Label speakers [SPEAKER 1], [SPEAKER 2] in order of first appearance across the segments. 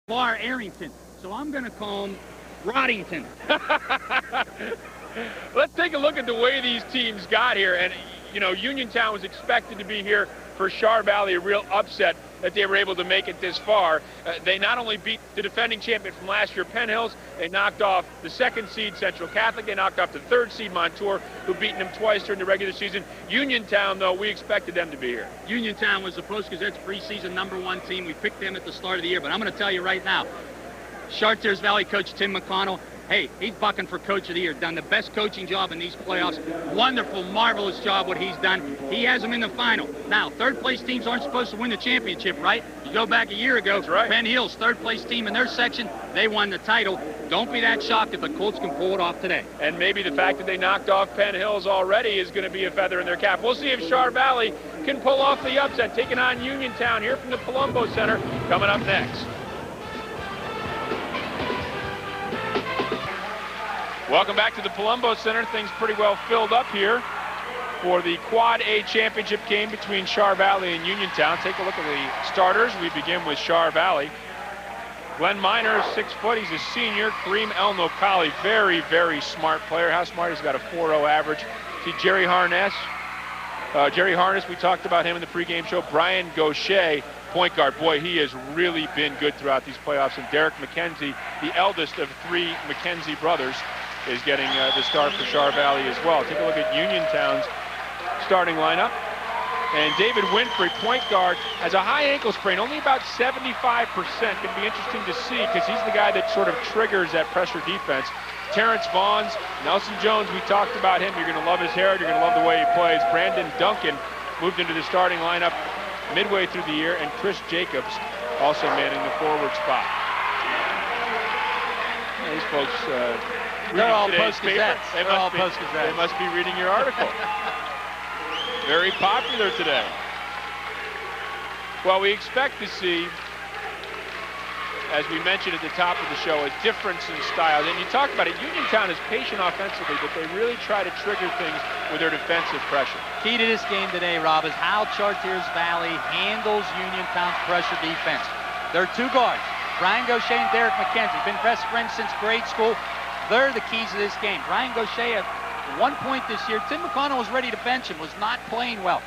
[SPEAKER 1] Bar Arrington, so I'm going to call him Roddington.
[SPEAKER 2] Let's take a look at the way these teams got here. And, you know, Uniontown was expected to be here for Char Valley, a real upset that they were able to make it this far. They not only beat the defending champion from last year, Penn Hills, they knocked off the 2nd seed, Central Catholic. They knocked off the 3rd seed, Montour, who've beaten them twice during the regular season. Uniontown, though, we expected them to be here.
[SPEAKER 1] Uniontown was the Post-Gazette's preseason #1 team. We picked them at the start of the year, but I'm going to tell you right now, Chartiers Valley coach Tim McConnell, hey, he's bucking for Coach of the Year. Done the best coaching job in these playoffs. Wonderful, marvelous job what he's done. He has them in the final. Now, 3rd place teams aren't supposed to win the championship, right? You go back a year ago,
[SPEAKER 2] that's right.
[SPEAKER 1] Penn Hills, 3rd place team in their section, they won the title. Don't be that shocked if the Colts can pull it off today.
[SPEAKER 2] And maybe the fact that they knocked off Penn Hills already is going to be a feather in their cap. We'll see if Char Valley can pull off the upset, taking on Uniontown here from the Palumbo Center, coming up next. Welcome back to the Palumbo Center. Things pretty well filled up here for the Quad A championship game between Char Valley and Uniontown. Take a look at the starters. We begin with Char Valley. Glenn Miner, 6 foot. He's a senior. Kareem El Nokali, very, very smart player. How smart? He's got a 4.0 average. See Jerry Harness. Jerry Harness, we talked about him in the pregame show. Brian Gaucher, point guard. Boy, he has really been good throughout these playoffs. And Derek McKenzie, the eldest of 3 McKenzie brothers, is getting the start for Char Valley as well. Take a look at Uniontown's starting lineup. And David Winfrey, point guard, has a high ankle sprain, only about 75%. Going to be interesting to see because he's the guy that sort of triggers that pressure defense. Terrence Vaughns, Nelson Jones, we talked about him. You're going to love his hair. You're going to love the way he plays. Brandon Duncan moved into the starting lineup midway through the year, and Chris Jacobs also manning the forward spot. These folks...
[SPEAKER 3] they're all Post-Gazettes.
[SPEAKER 2] They must be reading your article. Very popular today. Well, we expect to see, as we mentioned at the top of the show, a difference in styles. And you talked about it, Uniontown is patient offensively, but they really try to trigger things with their defensive pressure.
[SPEAKER 3] Key to this game today, Rob, is how Chartiers Valley handles Uniontown's pressure defense. There are 2 guards, Brian Gaucher and Derek McKenzie, been best friends since grade school. They're the keys to this game. Brian Gaucher at 1 point this year. Tim McConnell was ready to bench him, was not playing well,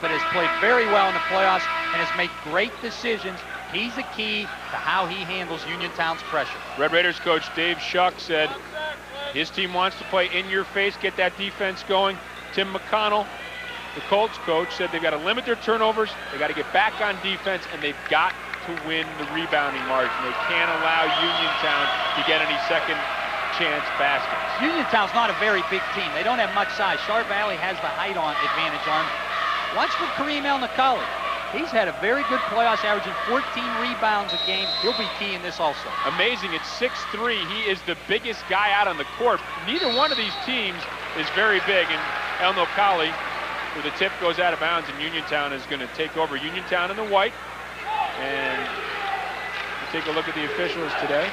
[SPEAKER 3] but has played very well in the playoffs and has made great decisions. He's the key to how he handles Uniontown's pressure.
[SPEAKER 2] Red Raiders coach Dave Shuck said his team wants to play in your face, get that defense going. Tim McConnell, the Colts coach, said they've got to limit their turnovers, they got to get back on defense, and they've got to win the rebounding margin. They can't allow Uniontown to get any second chance baskets.
[SPEAKER 3] Uniontown's not a very big team. They don't have much size. Char Valley has the height advantage on. Watch for Kareem El Nokali. He's had a very good playoffs, averaging 14 rebounds a game. He'll be key in this also. Amazing.
[SPEAKER 2] At 6'3", he is the biggest guy out on the court. Neither one of these teams is very big, and El Nokali, where the tip goes out of bounds, and Uniontown is going to take over. Uniontown in the white. And we'll take a look at the officials today.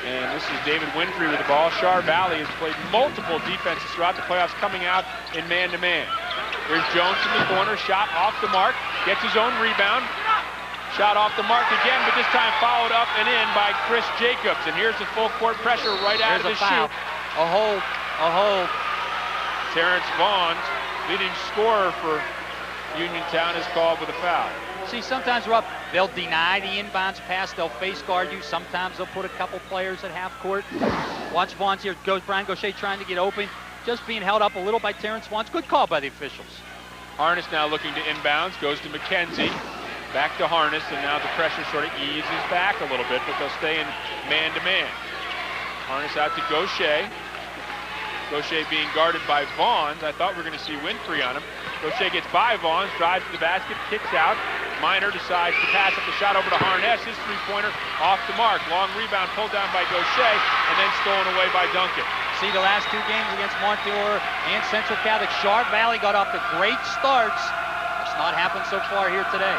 [SPEAKER 2] And this is David Winfrey with the ball. Char Valley has played multiple defenses throughout the playoffs, coming out in man-to-man. Here's Jones in the corner, shot off the mark, gets his own rebound. Shot off the mark again, but this time followed up and in by Chris Jacobs. And here's the full court pressure right out of the shoot.
[SPEAKER 3] A hold.
[SPEAKER 2] Terrence Vaughns, leading scorer for Uniontown, is called with a foul.
[SPEAKER 3] See, sometimes, Rob, they'll deny the inbounds pass. They'll face guard you. Sometimes they'll put a couple players at half court. Watch Vaughns here. Goes Brian Gaucher trying to get open. Just being held up a little by Terrence Vaughns. Good call by the officials.
[SPEAKER 2] Harness now looking to inbounds. Goes to McKenzie. Back to Harness. And now the pressure sort of eases back a little bit, but they'll stay in man-to-man. Harness out to Gaucher. Gaucher being guarded by Vaughns. I thought we were going to see Winfrey on him. Gaucher gets by Vaughns, drives to the basket, kicks out. Miner decides to pass up the shot over to Harness. His 3-pointer off the mark. Long rebound pulled down by Gaucher and then stolen away by Duncan.
[SPEAKER 3] See, the last 2 games against Montour and Central Catholic, Char Valley got off to great starts. It's not happened so far here today.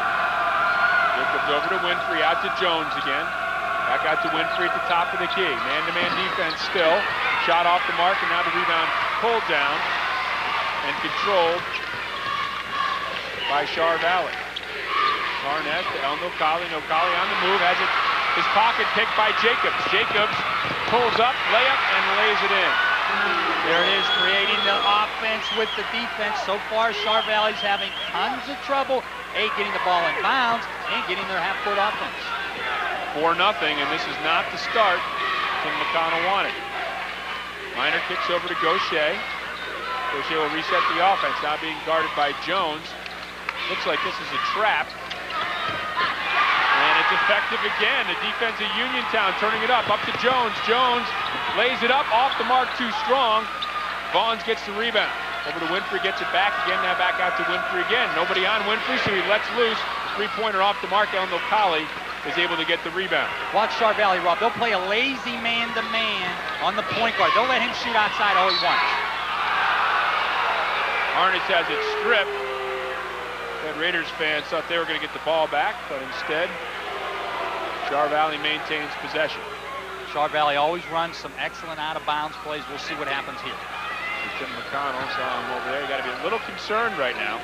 [SPEAKER 2] Jacobs over to Winfrey, out to Jones again. Back out to Winfrey at the top of the key. Man-to-man defense still. Shot off the mark, and now the rebound pulled down and controlled by Char Valley. Harness to El Nocali. Nocali on the move, has his pocket picked by Jacobs. Jacobs pulls up, layup, and lays it in.
[SPEAKER 3] There it is, creating the offense with the defense. So far, Char Valley's having tons of trouble, A, getting the ball in bounds, and getting their half-court offense.
[SPEAKER 2] 4-0, and this is not the start Tim McConnell wanted. Minor kicks over to Gaucher. Gaucher will reset the offense, now being guarded by Jones. Looks like this is a trap. And it's effective again. The defense of Uniontown turning it up to Jones. Jones lays it up, off the mark, too strong. Vaughns gets the rebound. Over to Winfrey, gets it back again, now back out to Winfrey again. Nobody on Winfrey, so he lets loose. Three-pointer off the mark. El Nocali is able to get the rebound.
[SPEAKER 3] Watch Char Valley, Rob. They'll play a lazy man-to-man on the point guard. They'll let him shoot outside all he wants.
[SPEAKER 2] Harness has it stripped. Red Raiders fans thought they were going to get the ball back, but instead, Char Valley maintains possession.
[SPEAKER 3] Char Valley always runs some excellent out-of-bounds plays. We'll see what happens here.
[SPEAKER 2] Tim McConnell saw him over there. You got to be a little concerned right now.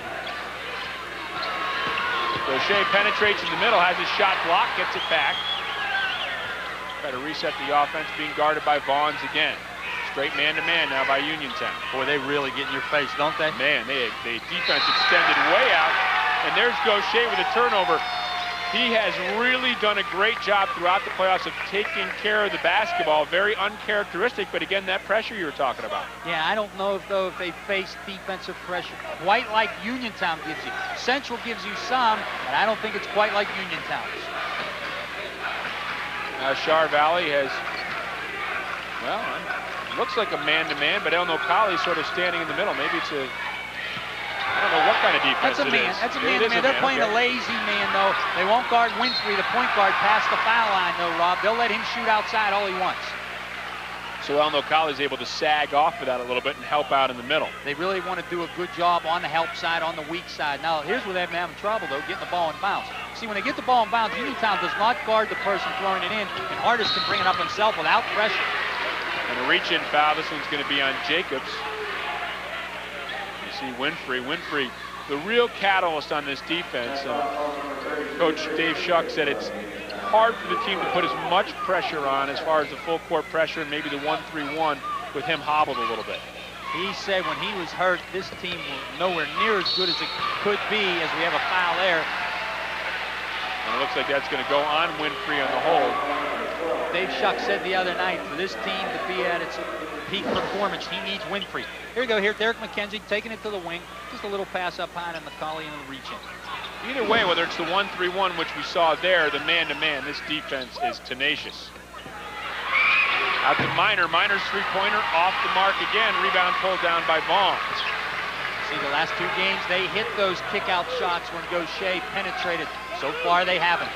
[SPEAKER 2] Gaucher penetrates in the middle, has his shot blocked, gets it back. Try to reset the offense, being guarded by Vaughns again. Straight man-to-man now by Uniontown.
[SPEAKER 3] Boy, they really get in your face, don't they?
[SPEAKER 2] Man, they defense extended way out, and there's Gaucher with a turnover. He has really done a great job throughout the playoffs of taking care of the basketball. Very uncharacteristic, but again, that pressure you were talking about.
[SPEAKER 3] Yeah, I don't know if they face defensive pressure quite like Uniontown gives you. Central gives you some, but I don't think it's quite like Uniontown's.
[SPEAKER 2] Now Char Valley has, well, looks like a man-to-man, but El Nocali sort of standing in the middle. Maybe it's a, I don't know what kind of defense
[SPEAKER 3] That's a man. That's a man-to-man. They're playing a lazy man, though. They won't guard Winfrey, the point guard, past the foul line, though, Rob. They'll let him shoot outside all he wants.
[SPEAKER 2] So El Nocali is able to sag off of that a little bit and help out in the middle.
[SPEAKER 3] They really want to do a good job on the help side, on the weak side. Now, here's where they've been having trouble, though, getting the ball in bounds. See, when they get the ball in bounds, Uniontown does not guard the person throwing it in, and Hardest can bring it up himself without pressure.
[SPEAKER 2] And a reach-in foul. This one's going to be on Jacobs. You see Winfrey. Winfrey, the real catalyst on this defense. Coach Dave Shuck said it's hard for the team to put as much pressure on as far as the full court pressure and maybe the 1-3-1 with him hobbled a little bit.
[SPEAKER 3] He said when he was hurt, this team was nowhere near as good as it could be as we have a foul there.
[SPEAKER 2] And it looks like that's going to go on Winfrey on the hold.
[SPEAKER 3] Dave Shuck said the other night, for this team to be at its peak performance, he needs Winfrey. Here we go, here, Derek McKenzie taking it to the wing. Just a little pass up high on Nocali and a reach-in.
[SPEAKER 2] Either way, whether it's the 1-3-1, which we saw there, the man-to-man, this defense is tenacious. Out to Minor. Minor's three-pointer off the mark again. Rebound pulled down by Vaughn.
[SPEAKER 3] See, the last two games, they hit those kick-out shots when Gaucher penetrated. So far, they haven't.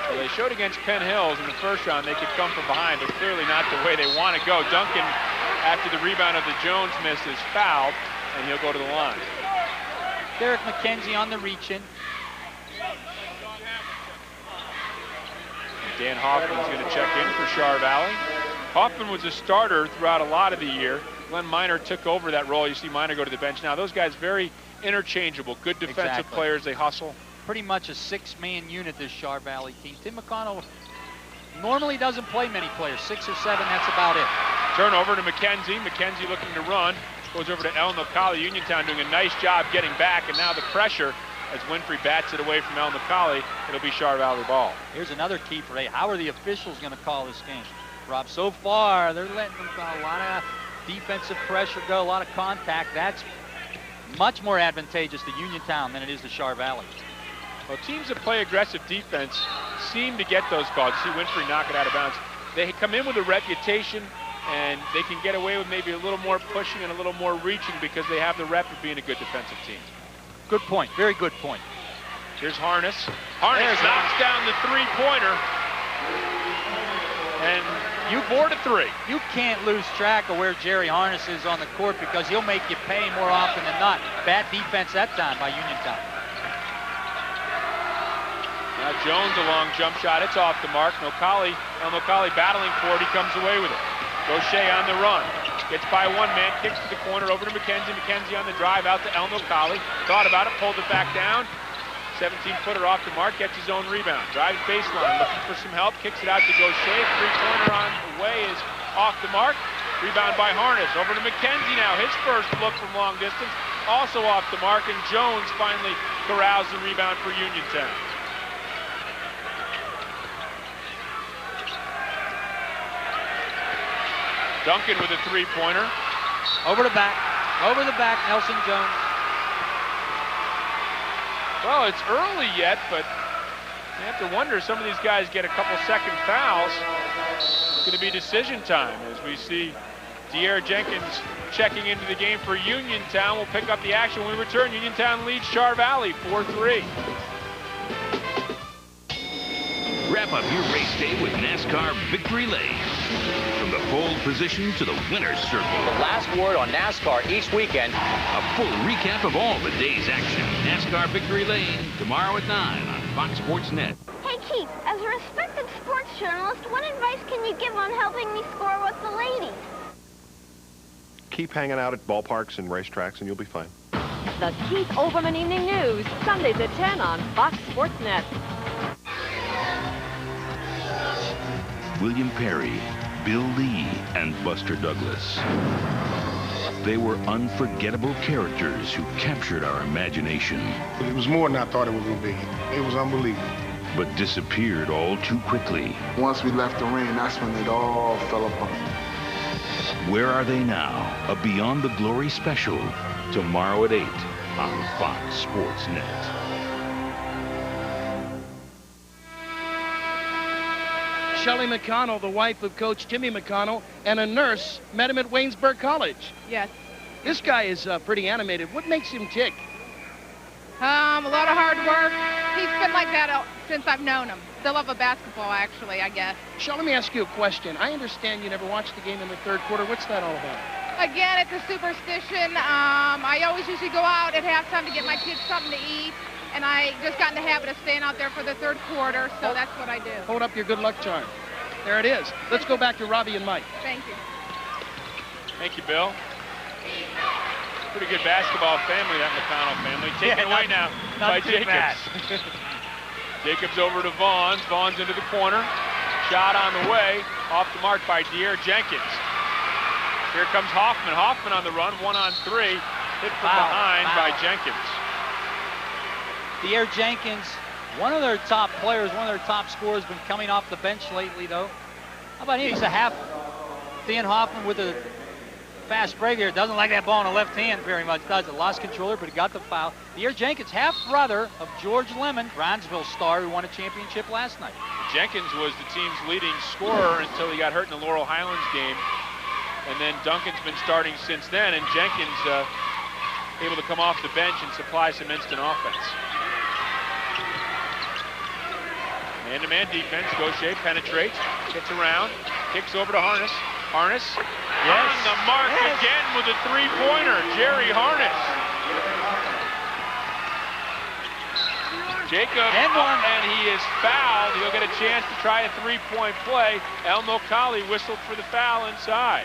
[SPEAKER 2] Well, they showed against Penn Hills in the first round they could come from behind, but clearly not the way they want to go. Duncan, after the rebound of the Jones miss, is fouled, and he'll go to the line.
[SPEAKER 3] Derek McKenzie on the reach-in.
[SPEAKER 2] Dan Hoffman's going to check in for Char Valley. Hoffman was a starter throughout a lot of the year. Glenn Minor took over that role. You see Minor go to the bench now. Those guys very interchangeable, good defensive players. They hustle.
[SPEAKER 3] Pretty much a six-man unit, this Char Valley team. Tim McConnell normally doesn't play many players. 6 or 7, that's about it.
[SPEAKER 2] Turnover to McKenzie. McKenzie looking to run. Goes over to El Nocali. Uniontown doing a nice job getting back, and now the pressure as Winfrey bats it away from El Nocali. It'll be Char Valley ball.
[SPEAKER 3] Here's another key for A. How are the officials going to call this game? Rob, so far, they're letting them call a lot of defensive pressure go, a lot of contact. That's much more advantageous to Uniontown than it is to Char Valley.
[SPEAKER 2] Well, teams that play aggressive defense seem to get those calls. You see Winfrey knock it out of bounds. They come in with a reputation, and they can get away with maybe a little more pushing and a little more reaching because they have the rep of being a good defensive team.
[SPEAKER 3] Good point. Very good point.
[SPEAKER 2] Here's Harness. Harness knocks down the three-pointer. And you board a 3.
[SPEAKER 3] You can't lose track of where Jerry Harness is on the court because he'll make you pay more often than not. Bad defense that time by Uniontown.
[SPEAKER 2] Now Jones a long jump shot. It's off the mark. El Nocali battling for it. He comes away with it. Gaucher on the run. Gets by one man, kicks to the corner, over to McKenzie. McKenzie on the drive, out to El Nocali. Thought about it, pulled it back down. 17-footer off the mark, gets his own rebound. Drives baseline, looking for some help, kicks it out to Gaucher. Three-pointer on the way is off the mark. Rebound by Harness. Over to McKenzie now. His first look from long distance, also off the mark, and Jones finally corrals the rebound for Uniontown. Duncan with a three-pointer.
[SPEAKER 3] Over the back, Nelson Jones.
[SPEAKER 2] Well, it's early yet, but you have to wonder, some of these guys get a couple second fouls. It's going to be decision time as we see De'Aaron Jenkins checking into the game for Uniontown. We'll pick up the action when we return. Uniontown leads Char Valley 4-3.
[SPEAKER 4] Wrap up your race day with NASCAR Victory Lane. From the pole position to the winner's circle.
[SPEAKER 5] The last word on NASCAR each weekend.
[SPEAKER 4] A full recap of all the day's action. NASCAR Victory Lane, tomorrow at 9 on Fox Sports Net.
[SPEAKER 6] Hey, Keith, as a respected sports journalist, what advice can you give on helping me score with the ladies?
[SPEAKER 7] Keep hanging out at ballparks and racetracks and you'll be fine.
[SPEAKER 8] The Keith Olbermann Evening News, Sundays at 10 on Fox Sports Net.
[SPEAKER 4] William Perry, Bill Lee, and Buster Douglas. They were unforgettable characters who captured our imagination.
[SPEAKER 9] It was more than I thought it was going to be. It was unbelievable.
[SPEAKER 4] But disappeared all too quickly.
[SPEAKER 10] Once we left the ring, that's when it all fell apart.
[SPEAKER 4] Where are they now? A Beyond the Glory special. Tomorrow at 8 on Fox Sports Net.
[SPEAKER 11] Shelly McConnell, the wife of Coach Timmy McConnell, and a nurse, met him at Waynesburg College.
[SPEAKER 12] Yes.
[SPEAKER 11] This guy is pretty animated. What makes him tick?
[SPEAKER 12] A lot of hard work. He's been like that since I've known him. The love of basketball, actually, I guess.
[SPEAKER 11] Shelly, let me ask you a question. I understand you never watched the game in the third quarter. What's that all about?
[SPEAKER 12] Again, it's a superstition. I always usually go out at halftime to get my kids something to eat, and I just got in the habit of staying out there for the third quarter, so that's what I do.
[SPEAKER 11] Hold up your good luck charm. There it is. Let's go back to Robbie and Mike.
[SPEAKER 12] Thank you.
[SPEAKER 2] Thank you, Bill. Pretty good basketball family, that McConnell family. Taken away now by Jacobs. Jacobs over to Vaughn. Vaughn's into the corner. Shot on the way. Off the mark by De'Aaron Jenkins. Here comes Hoffman. Hoffman on the run. 1-on-3. Hit from behind by Jenkins.
[SPEAKER 3] De'Aaron Jenkins, one of their top players, one of their top scorers, been coming off the bench lately, though. How about him? He's a half. Dan Hoffman with a fast break here. Doesn't like that ball in the left hand very much, does it? Lost controller, but he got the foul. De'Aaron Jenkins, half-brother of George Lemon, Bronzeville star who won a championship last night.
[SPEAKER 2] Jenkins was the team's leading scorer until he got hurt in the Laurel Highlands game. And then Duncan's been starting since then, and Jenkins able to come off the bench and supply some instant offense. Man-to-man defense. Gaucher penetrates, gets around, kicks over to Harness. Harness on the mark again with a three-pointer. Jerry Harness. Jacob and he is fouled. He'll get a chance to try a three-point play. Elmo Colley whistled for the foul inside.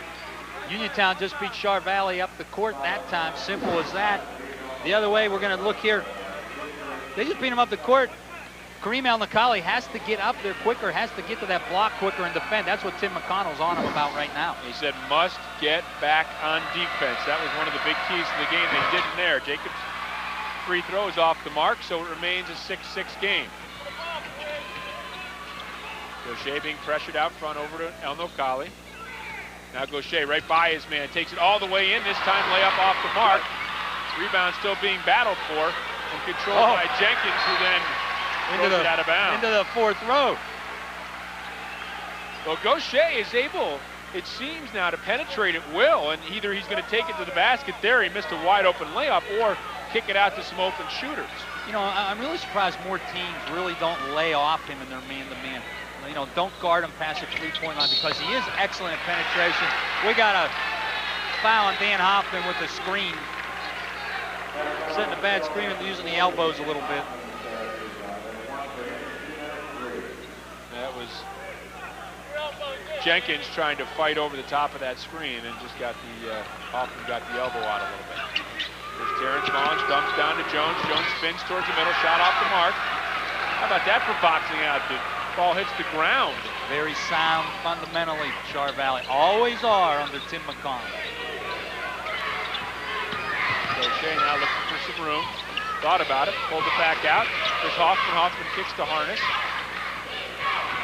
[SPEAKER 3] Uniontown just beat Char Valley up the court that time. Simple as that. The other way, we're going to look here. They just beat him up the court. Kareem El-Nakali has to get up there quicker, has to get to that block quicker and defend. That's what Tim McConnell's on him about right now.
[SPEAKER 2] He said must get back on defense. That was one of the big keys to the game. They didn't there. Jacobs' free throw is off the mark, so it remains a 6-6 game. Gaucher being pressured out front over to El-Nakali. Now Gaucher right by his man, takes it all the way in. This time layup off the mark. Rebound still being battled for and controlled by Jenkins, who then throws it out of bounds.
[SPEAKER 3] Into the fourth row.
[SPEAKER 2] Well, Gaucher is able, it seems now, to penetrate at will, and either he's going to take it to the basket there, he missed a wide open layup, or kick it out to some open shooters.
[SPEAKER 3] You know, I'm really surprised more teams really don't lay off him in their man-to-man. You know, don't guard him past the three-point line because he is excellent at penetration. We got a foul on Dan Hoffman with the screen. Setting a bad screen and using the elbows a little bit.
[SPEAKER 2] That was Jenkins trying to fight over the top of that screen and just got the, Hoffman got the elbow out a little bit. There's Terrence Mullins, dumps down to Jones. Jones spins towards the middle, shot off the mark. How about that for boxing out? The ball hits the ground.
[SPEAKER 3] Very sound fundamentally, Char Valley. Always are under Tim McConnell.
[SPEAKER 2] Gaucher now looking for some room. Thought about it, pulled it back out. There's Hoffman. Hoffman kicks to Harness.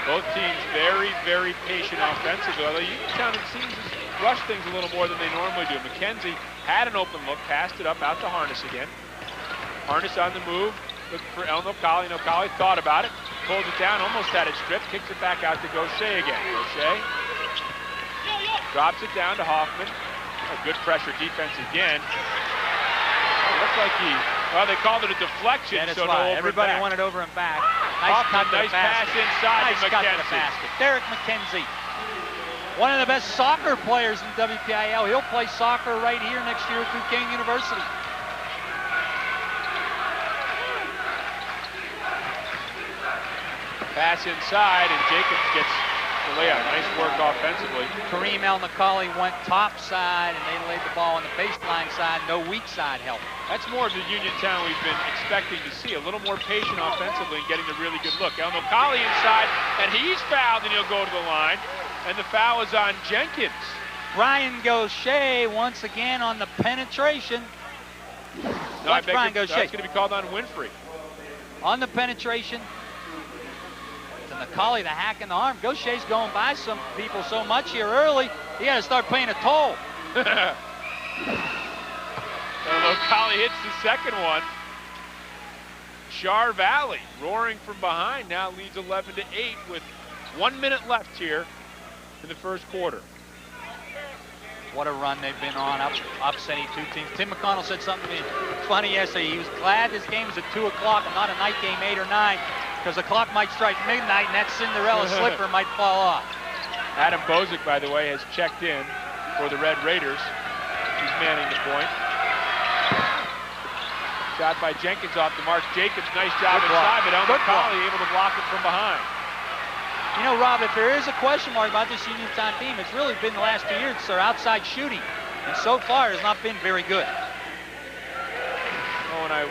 [SPEAKER 2] Both teams very, very patient offensively. Although Uniontown, it seems, rush things a little more than they normally do. McKenzie had an open look, passed it up out to Harness again. Harness on the move, looking for El Nocali. Nocali thought about it, pulls it down, almost had it stripped, kicks it back out to Gaucher again. Gaucher drops it down to Hoffman. A good pressure defense again. It looks like they called it a deflection.
[SPEAKER 3] Yeah, that's
[SPEAKER 2] so
[SPEAKER 3] why.
[SPEAKER 2] no over
[SPEAKER 3] Everybody
[SPEAKER 2] back.
[SPEAKER 3] wanted over and back.
[SPEAKER 2] Hoffman, nice pass inside
[SPEAKER 3] nice
[SPEAKER 2] to
[SPEAKER 3] cut to the
[SPEAKER 2] McKenzie.
[SPEAKER 3] basket. Derek McKenzie, one of the best soccer players in WPIL. He'll play soccer right here next year at Duquesne University.
[SPEAKER 2] Pass inside, and Jacobs gets the layup. Nice work offensively.
[SPEAKER 3] Kareem El Nocali went top side, and they laid the ball on the baseline side. No weak side help.
[SPEAKER 2] That's more of the Uniontown we've been expecting to see. A little more patient offensively and getting a really good look. El Nocali inside, and he's fouled, and he'll go to the line. And the foul is on Jenkins.
[SPEAKER 3] Ryan Gaucher once again on the penetration.
[SPEAKER 2] No, I beg
[SPEAKER 3] Brian
[SPEAKER 2] your,
[SPEAKER 3] Gaucher.
[SPEAKER 2] that's going to be called on Winfrey.
[SPEAKER 3] On the penetration. To Nocali, the hack in the arm. Gaucher's going by some people so much here early, he got to start paying a toll.
[SPEAKER 2] Nocali hits the second one. Char Valley roaring from behind now leads 11-8 with 1 minute left here in the first quarter.
[SPEAKER 3] What a run they've been on, upsetting two teams. Tim McConnell said something to me funny yesterday. He was glad this game was at 2 o'clock and not a night game, 8 or 9, because the clock might strike midnight and that Cinderella slipper might fall off.
[SPEAKER 2] Adam Bozic, by the way, has checked in for the Red Raiders. He's manning the point. Shot by Jenkins off the mark. Jacobs, nice job inside, but El Nocali able to block it from behind.
[SPEAKER 3] You know, Rob, if there is a question mark about this Uniontown team, it's really been the last 2 years. It's their outside shooting, and so far has not been very good.
[SPEAKER 2] Oh, when I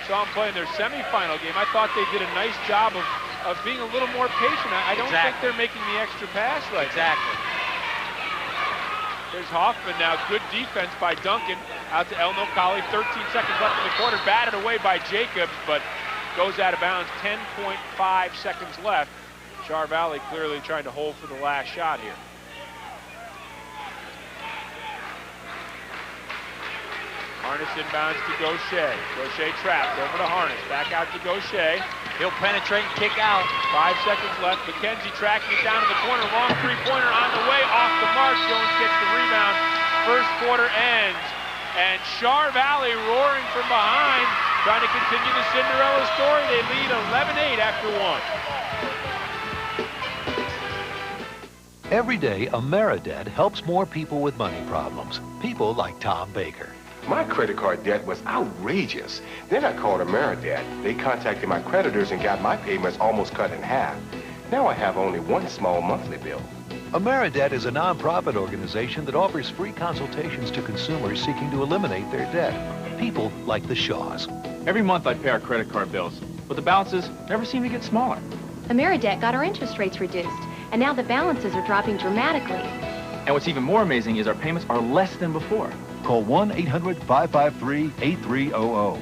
[SPEAKER 2] saw them play in their semifinal game, I thought they did a nice job of being a little more patient. I don't think they're making the extra pass right now. There's Hoffman now. Good defense by Duncan. Out to El Nocali. 13 seconds left in the quarter. Batted away by Jacobs, but goes out of bounds. 10.5 seconds left. Char Valley clearly trying to hold for the last shot here. Harness inbounds to Gaucher. Gaucher trapped over to Harness. Back out to Gaucher.
[SPEAKER 3] He'll penetrate and kick out.
[SPEAKER 2] 5 seconds left. McKenzie tracking it down to the corner. Long three-pointer on the way. Off the mark. Jones gets the rebound. First quarter ends. And Char Valley roaring from behind, trying to continue the Cinderella story. They lead 11-8 after 1.
[SPEAKER 13] Every day, AmeriDebt helps more people with money problems. People like Tom Baker.
[SPEAKER 14] My credit card debt was outrageous. Then I called AmeriDebt. They contacted my creditors and got my payments almost cut in half. Now I have only one small monthly bill.
[SPEAKER 13] AmeriDebt is a nonprofit organization that offers free consultations to consumers seeking to eliminate their debt. People like the Shaws.
[SPEAKER 15] Every month I pay our credit card bills, but the balances never seem to get smaller.
[SPEAKER 16] AmeriDebt got our interest rates reduced, and now the balances are dropping dramatically.
[SPEAKER 15] And what's even more amazing is our payments are less than before.
[SPEAKER 17] Call 1-800-553-8300.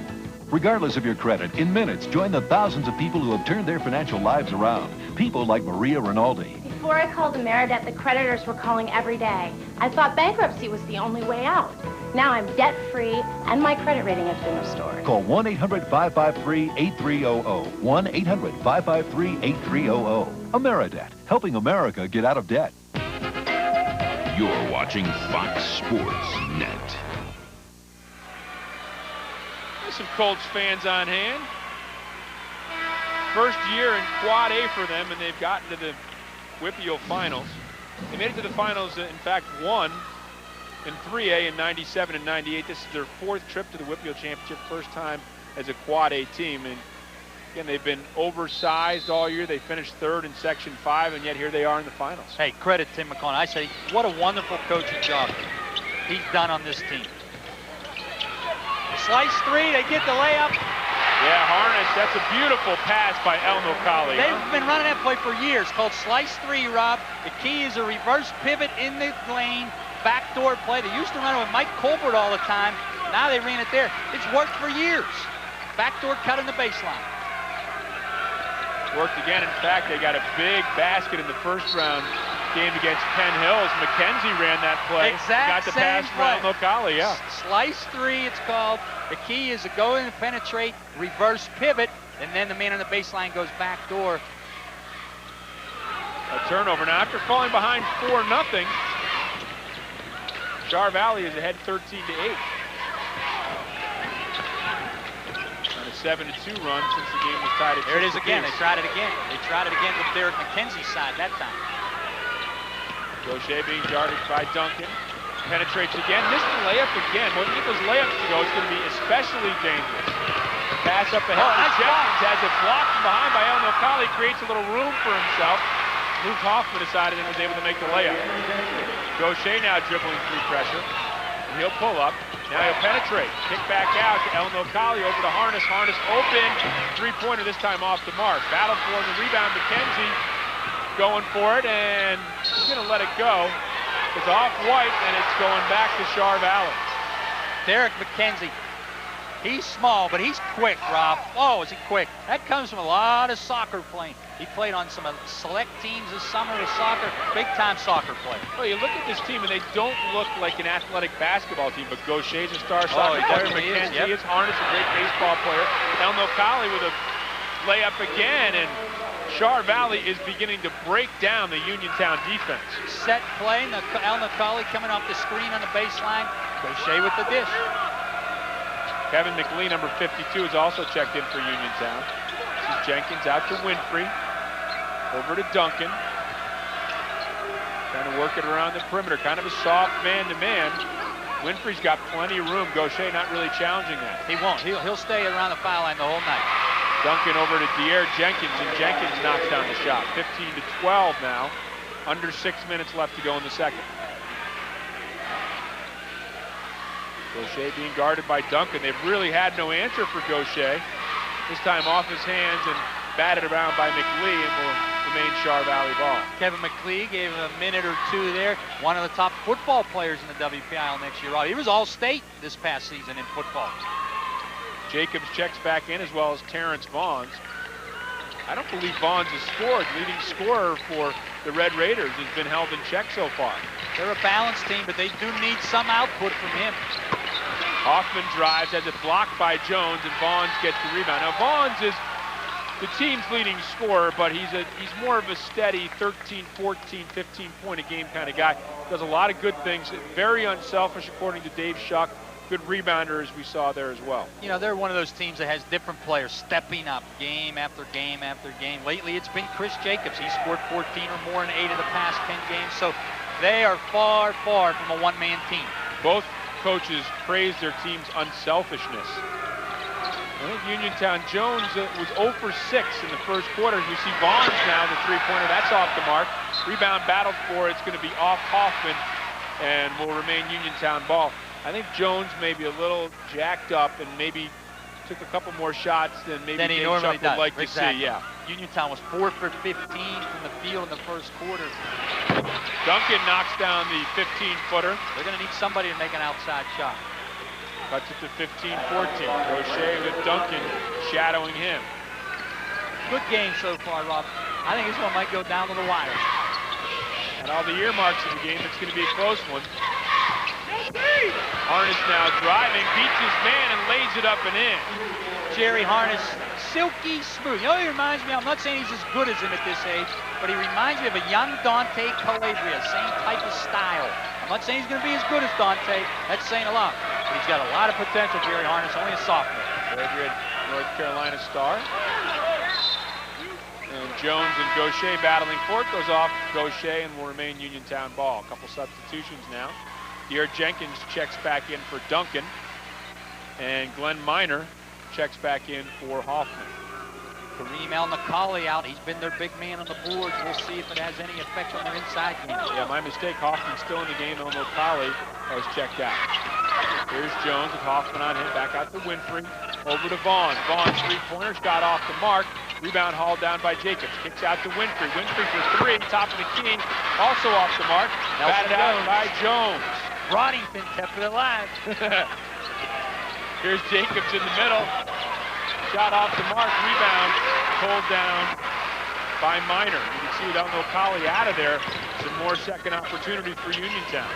[SPEAKER 17] Regardless of your credit, in minutes, join the thousands of people who have turned their financial lives around. People like Maria Rinaldi.
[SPEAKER 18] Before I called AmeriDebt, the creditors were calling every day. I thought bankruptcy was the only way out. Now I'm debt-free, and my credit rating has been restored.
[SPEAKER 17] Call 1-800-553-8300. 1-800-553-8300. AmeriDebt, helping America get out of debt.
[SPEAKER 4] You're watching Fox Sports Net.
[SPEAKER 2] There's some Colts fans on hand. First year in Quad A for them, and they've gotten to the WPIAL finals. They made it to the finals, in fact, won in 3A in 97 and 98. This is their fourth trip to the WPIAL championship, first time as a Quad A team. And again, they've been oversized all year. They finished third in Section 5, and yet here they are in the finals.
[SPEAKER 3] Hey, credit Tim McConnell. I say, what a wonderful coaching job he's done on this team. slice three, they get the layup.
[SPEAKER 2] Yeah, Harness, that's a beautiful pass by El Nocali.
[SPEAKER 3] They've been running that play for years, called slice three, Rob. The key is a reverse pivot in the lane, backdoor play. They used to run it with Mike Colbert all the time. Now they ran it there. It's worked for years. Backdoor cut in the baseline.
[SPEAKER 2] Worked again. In fact, they got a big basket in the first round game against Penn Hills. McKenzie ran that play. Got the pass from Nocali, yeah.
[SPEAKER 3] Slice three, it's called. The key is to go in and penetrate, reverse pivot, and then the man on the baseline goes backdoor.
[SPEAKER 2] A turnover. Now, after falling behind 4-0, Char Valley is ahead 13-8. On a 7-2 run since the game was tied at 6-2.
[SPEAKER 3] There it is again. They tried it again. They tried it again with Derek McKenzie's side that time.
[SPEAKER 2] Gaucher being guarded by Duncan. Penetrates again. Missed the layup again. When you get those layups to go, it's going to be especially dangerous. Pass up ahead to Jenkins. Has it blocked from behind by El Nocali. Creates a little room for himself. Luke Hoffman decided and was able to make the layup. Gaucher now dribbling through pressure. And he'll pull up. Now he'll penetrate. Kick back out to El Nocali over to Harness. Harness open. Three-pointer this time off the mark. Battle for the rebound. McKenzie going for it, and he's going to let it go. It's off-white, and it's going back to Char Valley.
[SPEAKER 3] Derek McKenzie, he's small, but he's quick, Rob. Oh, is he quick? That comes from a lot of soccer playing. He played on some select teams this summer with soccer, big-time soccer player.
[SPEAKER 2] Well, you look at this team, and they don't look like an athletic basketball team, but Gaucher's a star soccer player. McKenzie is Harness, a great baseball player. El Nocali with a layup again, and Char Valley is beginning to break down the Uniontown defense.
[SPEAKER 3] Set play, El Nocali coming off the screen on the baseline. Gaucher with the dish.
[SPEAKER 2] Kevin McLean, number 52, is also checked in for Uniontown. This is Jenkins out to Winfrey. Over to Duncan. Trying to work it around the perimeter. Kind of a soft man-to-man. Winfrey's got plenty of room. Gaucher not really challenging that.
[SPEAKER 3] He won't. He'll stay around the foul line the whole night.
[SPEAKER 2] Duncan over to De'Aaron Jenkins, and Jenkins knocks down the shot. 15-12 now. Under 6 minutes left to go in the second. Gaucher being guarded by Duncan. They've really had no answer for Gaucher. This time off his hands and batted around by McLee, and will remain Char Valley ball.
[SPEAKER 3] Kevin McLee gave him a minute or two there. One of the top football players in the WPIAL next year. He was All-State this past season in football.
[SPEAKER 2] Jacobs checks back in, as well as Terrence Vaughns. I don't believe Vaughns has scored. Leading scorer for the Red Raiders has been held in check so far.
[SPEAKER 3] They're a balanced team, but they do need some output from him.
[SPEAKER 2] Hoffman drives, has it blocked by Jones, and Vaughns gets the rebound. Now Vaughns is the team's leading scorer, but he's more of a steady 13, 14, 15-point a game kind of guy. Does a lot of good things. Very unselfish, according to Dave Shuck. Good rebounder, as we saw there as well.
[SPEAKER 3] You know, they're one of those teams that has different players stepping up game after game after game. Lately, it's been Chris Jacobs. He scored 14 or more in 8 of the past 10 games. So they are far, far from a one-man team.
[SPEAKER 2] Both coaches praised their team's unselfishness. I think Uniontown Jones was 0 for 6 in the first quarter. We see Vaughns now, the three-pointer. That's off the mark. Rebound battled for. It's going to be off Hoffman and will remain Uniontown ball. I think Jones may be a little jacked up and maybe took a couple more shots than maybe
[SPEAKER 3] he
[SPEAKER 2] Dave
[SPEAKER 3] normally
[SPEAKER 2] Shuck would like
[SPEAKER 3] exactly.
[SPEAKER 2] to see. Yeah.
[SPEAKER 3] Uniontown was 4 for 15 from the field in the first quarter.
[SPEAKER 2] Duncan knocks down the 15-footer.
[SPEAKER 3] They're going to need somebody to make an outside shot.
[SPEAKER 2] Cuts it to 15-14. Gaucher with Duncan shadowing him.
[SPEAKER 3] Good game so far, Rob. I think this one might go down to the wire.
[SPEAKER 2] And all the earmarks of the game, it's going to be a close one. Harness now driving, beats his man and lays it up and in.
[SPEAKER 3] Jerry Harness, silky smooth. You know, he reminds me, I'm not saying he's as good as him at this age, but he reminds me of a young Dante Calabria, same type of style. I'm not saying he's going to be as good as Dante. That's saying a lot. But he's got a lot of potential, Jerry Harness, only a sophomore.
[SPEAKER 2] Calabria, North Carolina star. And Jones and Gaucher battling for it. Goes off Gaucher and will remain Uniontown ball. A couple substitutions now. De'Aaron Jenkins checks back in for Duncan. And Glenn Miner checks back in for Hoffman.
[SPEAKER 3] Kareem El Nocali out. He's been their big man on the boards. We'll see if it has any effect on their inside game.
[SPEAKER 2] Yeah, my mistake. Hoffman's still in the game. El Nocali has checked out. Here's Jones with Hoffman on him. Back out to Winfrey. Over to Vaughn. Vaughn, three-pointer, shot off the mark. Rebound hauled down by Jacobs. Kicks out to Winfrey. Winfrey for three. Top of the key. Also off the mark. Batted out by Jones.
[SPEAKER 3] Broddington kept it alive.
[SPEAKER 2] Here's Jacobs in the middle. Shot off the mark. Rebound pulled down by Minor. You can see without Nocali out of there, some more second opportunity for Uniontown.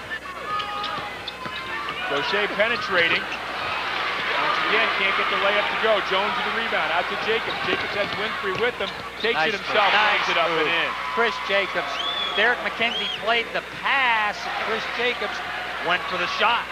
[SPEAKER 2] Gaucher penetrating. Once again, can't get the layup to go. Jones with the rebound. Out to Jacobs. Jacobs has Winfrey with him. Takes it himself. Lays it up and in.
[SPEAKER 3] Chris Jacobs. Derek McKenzie played the pass, and Chris Jacobs went for the shot.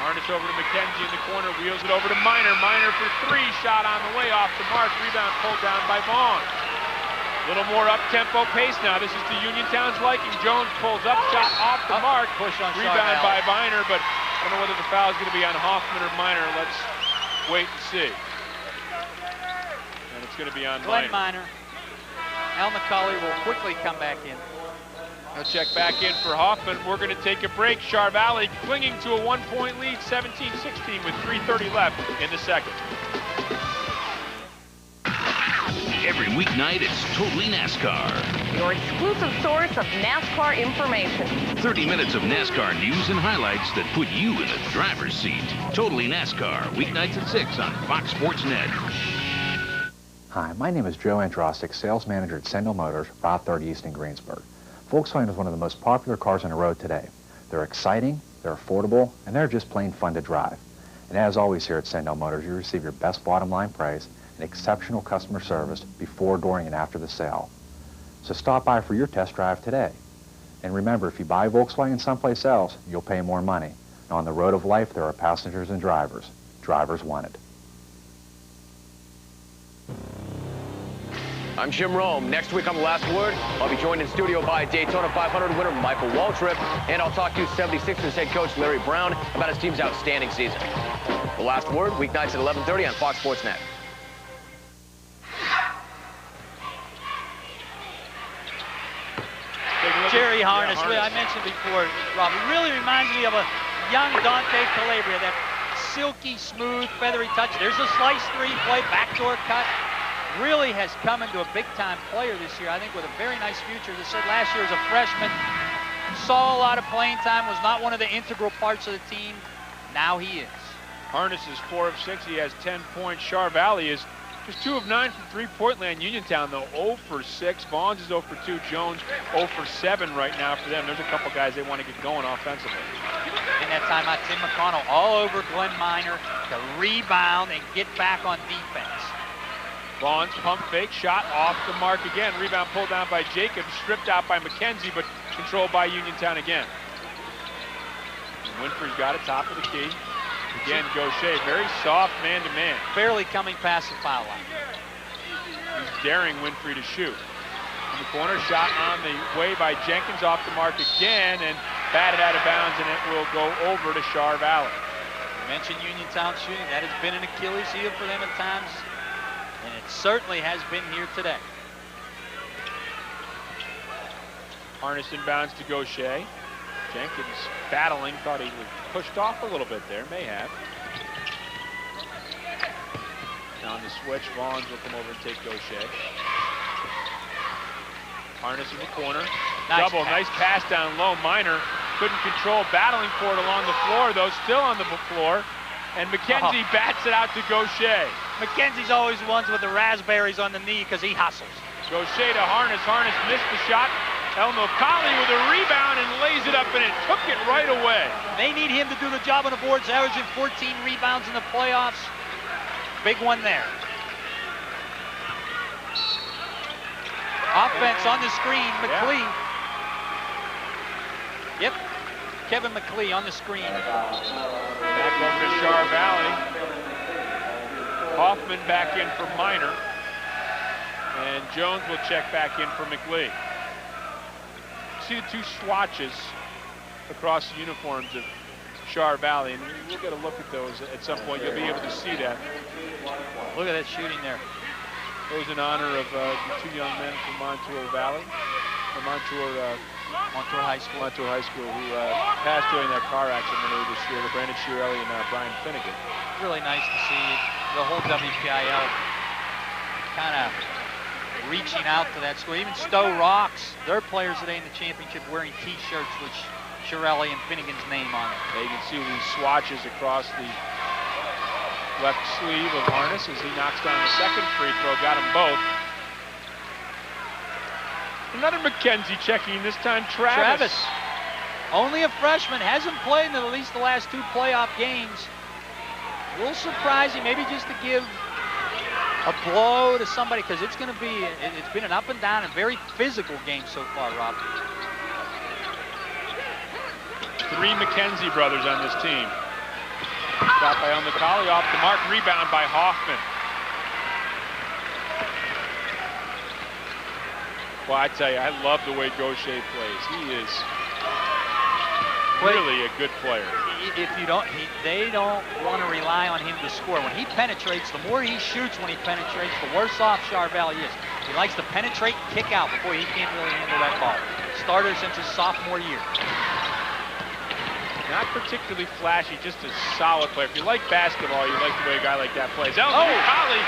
[SPEAKER 2] Harness over to McKenzie in the corner. Wheels it over to Minor. Minor for three. Shot on the way off the mark. Rebound pulled down by Vaughn. A little more up-tempo pace now. This is to Uniontown's liking. Jones pulls up, shot off the mark.
[SPEAKER 3] Push on
[SPEAKER 2] Rebound by Minor, but I don't know whether the foul is going to be on Hoffman or Minor. Let's wait and see. And it's going to be on
[SPEAKER 3] Glenn Minor. Al McCauley will quickly come back in.
[SPEAKER 2] He'll check back in for Hoffman. We're going to take a break. Char Valley clinging to a 1-point lead, 17-16 with 3:30 left in the second.
[SPEAKER 4] Every weeknight, it's Totally NASCAR.
[SPEAKER 8] Your exclusive source of NASCAR information.
[SPEAKER 4] 30 minutes of NASCAR news and highlights that put you in the driver's seat. Totally NASCAR, weeknights at 6 on Fox Sports Net.
[SPEAKER 19] Hi, my name is Joe Androstic, sales manager at Sendell Motors, Route 30 East in Greensburg. Volkswagen is one of the most popular cars on the road today. They're exciting, they're affordable, and they're just plain fun to drive. And as always here at Sendell Motors, you receive your best bottom line price and exceptional customer service before, during, and after the sale. So stop by for your test drive today. And remember, if you buy Volkswagen someplace else, you'll pay more money. And on the road of life, there are passengers and drivers. Drivers wanted.
[SPEAKER 5] I'm Jim Rome. Next week on The Last Word, I'll be joined in studio by Daytona 500 winner Michael Waltrip, and I'll talk to 76ers head coach Larry Brown about his team's outstanding season. The Last Word, weeknights at 11:30 on Fox Sports Net.
[SPEAKER 3] Jerry Harness, I mentioned before, Rob, he really reminds me of a young Dante Calabria, that silky, smooth, feathery touch. There's a slice three play, backdoor cut. Really has come into a big-time player this year, I think, with a very nice future. As I said, last year as a freshman, saw a lot of playing time, was not one of the integral parts of the team. Now he is.
[SPEAKER 2] Harness is 4 of 6. He has 10 points. Char Valley is just 2 of 9 from three-point land. Uniontown, though, 0 for 6. Vaughns is 0 for 2. Jones, 0 for 7 right now for them. There's a couple guys they want to get going offensively.
[SPEAKER 3] In that timeout, Tim McConnell all over Glenn Minor to rebound and get back on defense.
[SPEAKER 2] Vaughns, pump fake, shot off the mark again. Rebound pulled down by Jacobs, stripped out by McKenzie, but controlled by Uniontown again. And Winfrey's got it, top of the key. Again, Gaucher, very soft man-to-man.
[SPEAKER 3] Barely coming past the foul line.
[SPEAKER 2] He's daring Winfrey to shoot. In the corner, shot on the way by Jenkins, off the mark again, and batted out of bounds, and it will go over to Char Valley.
[SPEAKER 3] You mentioned Uniontown shooting. That has been an Achilles heel for them at times, and it certainly has been here today.
[SPEAKER 2] Harness inbounds to Gaucher. Jenkins battling, thought he was pushed off a little bit there, may have. Now on the switch, Vaughns will come over and take Gaucher. Harness in the corner. Double, nice pass down low. Minor couldn't control, battling for it along the floor, though, still on the floor. And McKenzie bats it out to Gaucher.
[SPEAKER 3] McKenzie's always the ones with the raspberries on the knee because he hustles.
[SPEAKER 2] Gaucher to Harness. Harness missed the shot. El Nocali with a rebound and lays it up, and it took it right away.
[SPEAKER 3] They need him to do the job on the boards, averaging 14 rebounds in the playoffs. Big one there. Offense on the screen, McLee. Yep, Kevin McLee on the screen.
[SPEAKER 2] Back over to Char Valley. Hoffman back in for Minor. And Jones will check back in for McLee. See the two swatches across the uniforms of Char Valley, and we'll get a look at those at some point. You'll be able to see that.
[SPEAKER 3] Look at that shooting there.
[SPEAKER 2] Goes in honor of the two young men from Montour Valley, or Montour High School. Montour High School, who passed during that car accident earlier this year, Brandon Chiarelli and Brian Finnegan.
[SPEAKER 3] Really nice to see the whole WPIL kind of reaching out to that school. Even Stowe Rocks, their players today in the championship wearing T-shirts with Chiarelli and Finnegan's name on it.
[SPEAKER 2] Yeah, you can see these swatches across the left sleeve of Harness as he knocks down the second free throw. Got them both. Another McKenzie checking, this time Travis.
[SPEAKER 3] Only a freshman, hasn't played in at least the last 2 playoff games. A little surprising, maybe just to give a blow to somebody, because it's going to be, it's been an up and down and very physical game so far, Rob.
[SPEAKER 2] 3 McKenzie brothers on this team. Shot by Elmacali, off the mark, rebound by Hoffman. Well, I tell you, I love the way Gaucher plays. He is really a good player.
[SPEAKER 3] If you don't, they don't want to rely on him to score. When he penetrates, the more he shoots when he penetrates, the worse off Char Valley is. He likes to penetrate and kick out before he can't really handle that ball. Starter since his sophomore year.
[SPEAKER 2] Not particularly flashy, just a solid player. If you like basketball, you like the way a guy like that plays. Elmacali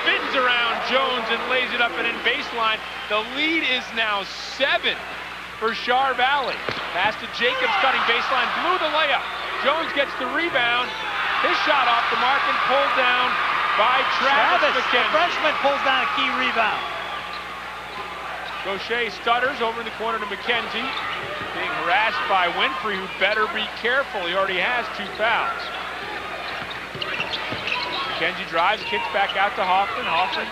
[SPEAKER 2] spins around Jones and lays it up and in baseline. The lead is now 7 for Char Valley. Pass to Jacobs, cutting baseline, blew the layup. Jones gets the rebound. His shot off the mark and pulled down by Travis McKenzie.
[SPEAKER 3] The freshman pulls down a key rebound.
[SPEAKER 2] Gaucher stutters over in the corner to McKenzie. Being harassed by Winfrey, who better be careful. He already has 2 fouls. McKenzie drives, kicks back out to Hoffman. Hoffman,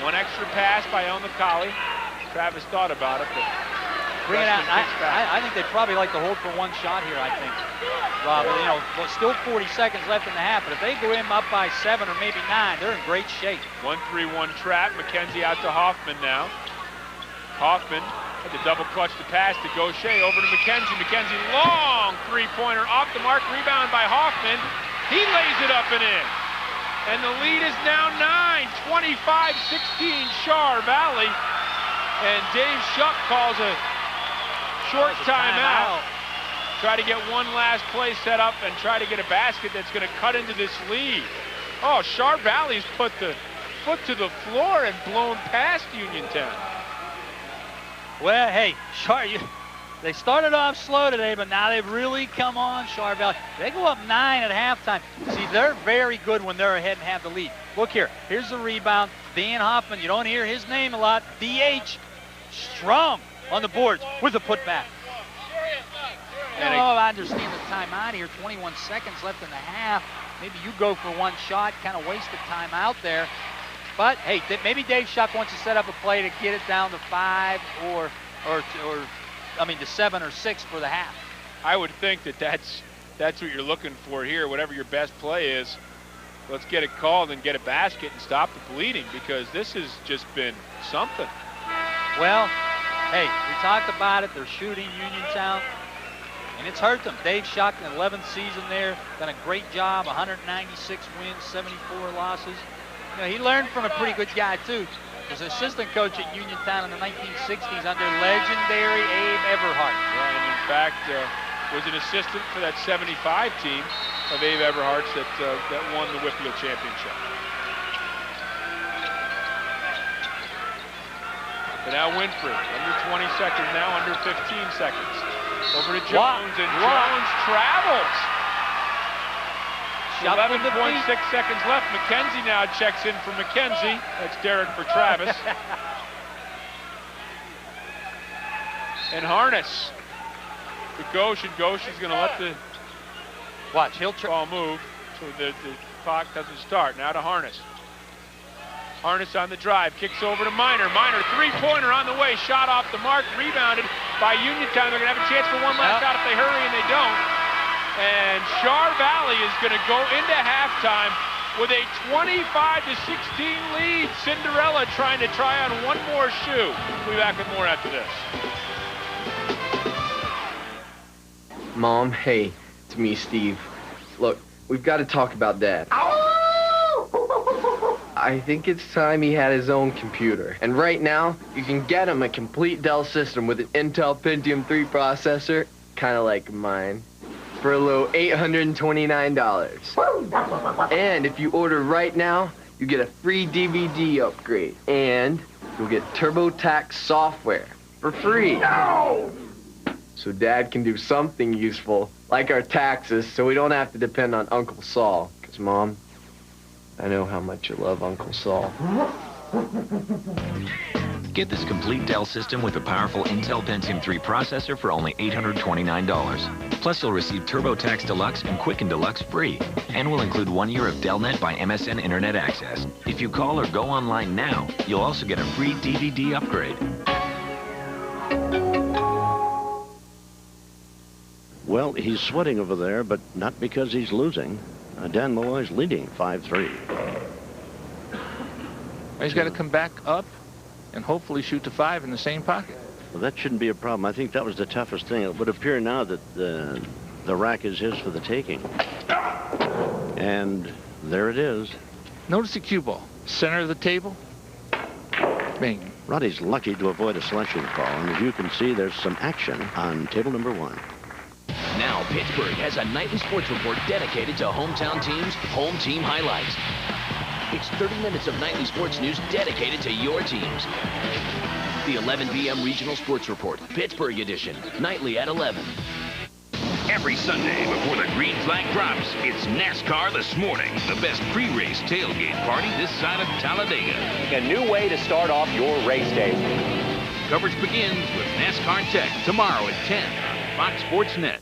[SPEAKER 2] 1 extra pass by Elmacali. Travis thought about it, but
[SPEAKER 3] bring it out. I think they'd probably like to hold for 1 shot here, I think, Rob. You know, still 40 seconds left in the half, but if they go in up by 7 or maybe 9, they're in great shape.
[SPEAKER 2] 1-3-1 trap. McKenzie out to Hoffman now. Hoffman had the double clutch to pass to Gaucher, over to McKenzie. McKenzie, long 3-pointer, off the mark, rebound by Hoffman. He lays it up and in. And the lead is now 9, 25-16 Char Valley. And Dave Shuck calls a short timeout. Try to get 1 last play set up and try to get a basket that's going to cut into this lead. Oh, Char Valley's put the foot to the floor and blown past Uniontown.
[SPEAKER 3] Well, hey, they started off slow today, but now they've really come on, Char Valley. They go up 9 at halftime. See, they're very good when they're ahead and have the lead. Look here. Here's the rebound. Dan Hoffman, you don't hear his name a lot. DH, strong on the boards with a putback. I understand the timeout here. 21 seconds left in the half. Maybe you go for 1 shot, kind of waste the timeout there. But, hey, maybe Dave Shuck wants to set up a play to get it down to 5 or to 7 or 6 for the half.
[SPEAKER 2] I would think that's what you're looking for here. Whatever your best play is, let's get it called and get a basket and stop the bleeding, because this has just been something.
[SPEAKER 3] Well, hey, we talked about it. They're shooting Uniontown, and it's hurt them. Dave Shuck, in the 11th season there, done a great job. 196 wins, 74 losses. You know, he learned from a pretty good guy, too. He was an assistant coach at Uniontown in the 1960s under legendary Abe Everhart.
[SPEAKER 2] Yeah, and in fact, was an assistant for that 75 team of Abe Everhart's that won the Whitfield Championship. But now Winfrey, under 20 seconds now, under 15 seconds. Over to Jones, and Jones travels. 11.6 seconds left. McKenzie now checks in for McKenzie. That's Derek for Travis. And Harness to Gauche, and Gauche is going to let the ball move so the clock doesn't start. Now to Harness. Harness on the drive, kicks over to Minor. Minor, 3-pointer on the way, shot off the mark, rebounded by Uniontown. They're going to have a chance for 1 last shot if they hurry, and they don't. And Char Valley is going to go into halftime with a 25-16 lead. Cinderella trying to try on 1 more shoe. We'll be back with more after this.
[SPEAKER 20] Mom, hey, it's me, Steve. Look, we've got to talk about Dad. I think it's time he had his own computer. And right now, you can get him a complete Dell system with an Intel Pentium 3 processor, kind of like mine, for a low $829. And if you order right now, you get a free DVD upgrade. And you'll get TurboTax software for free. No! So Dad can do something useful, like our taxes, so we don't have to depend on Uncle Saul. Because, Mom, I know how much you love Uncle Saul.
[SPEAKER 21] Get this complete Dell system with a powerful Intel Pentium 3 processor for only $829. Plus, you'll receive TurboTax Deluxe and Quicken Deluxe free. And will include 1 year of DellNet by MSN Internet access. If you call or go online now, you'll also get a free DVD upgrade.
[SPEAKER 22] Well, he's sweating over there, but not because he's losing. Dan Malloy's leading 5-3.
[SPEAKER 23] He's got to come back up and hopefully shoot to 5 in the same pocket.
[SPEAKER 22] Well, that shouldn't be a problem. I think that was the toughest thing. It would appear now that the rack is his for the taking. And there it is.
[SPEAKER 23] Notice the cue ball. Center of the table. Bing.
[SPEAKER 22] Roddy's lucky to avoid a selection call. And as you can see, there's some action on table number 1.
[SPEAKER 24] Now, Pittsburgh has a nightly sports report dedicated to hometown teams' home team highlights. It's 30 minutes of nightly sports news dedicated to your teams. The 11 p.m. Regional Sports Report, Pittsburgh edition, nightly at 11.
[SPEAKER 4] Every Sunday before the green flag drops, it's NASCAR This Morning, the best pre-race tailgate party this side of Talladega.
[SPEAKER 5] A new way to start off your race day.
[SPEAKER 4] Coverage begins with NASCAR Tech tomorrow at 10 on Fox Sports Net.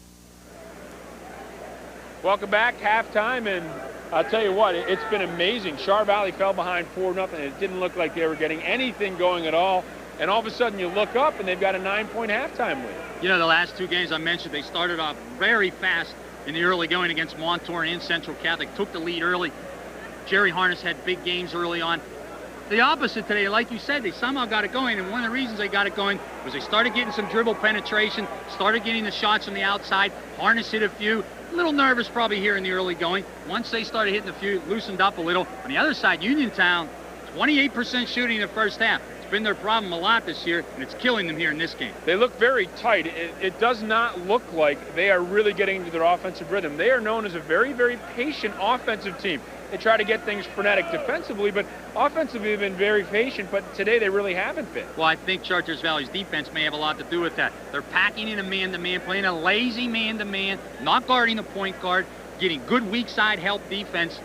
[SPEAKER 2] Welcome back, halftime, and I'll tell you what, it's been amazing. Char Valley fell behind 4-0. It didn't look like they were getting anything going at all. And all of a sudden you look up and they've got a 9-point halftime lead.
[SPEAKER 1] You know, the last 2 games I mentioned, they started off very fast in the early going against Montour and Central Catholic, took the lead early. Jerry Harness had big games early on. The opposite today, like you said, they somehow got it going, and one of the reasons they got it going was they started getting some dribble penetration, started getting the shots from the outside. Harness hit a few. A little nervous probably here in the early going. Once they started hitting a few, loosened up a little. On the other side, Uniontown, 28% shooting in the first half. It's been their problem a lot this year, and it's killing them here in this game.
[SPEAKER 2] They look very tight. It does not look like they are really getting into their offensive rhythm. They are known as a very, very patient offensive team. They try to get things frenetic defensively, but offensively they've been very patient, but today they really haven't been.
[SPEAKER 1] Well, I think Chartiers Valley's defense may have a lot to do with that. They're packing in a man-to-man, playing a lazy man-to-man, not guarding the point guard, getting good weak side help defense,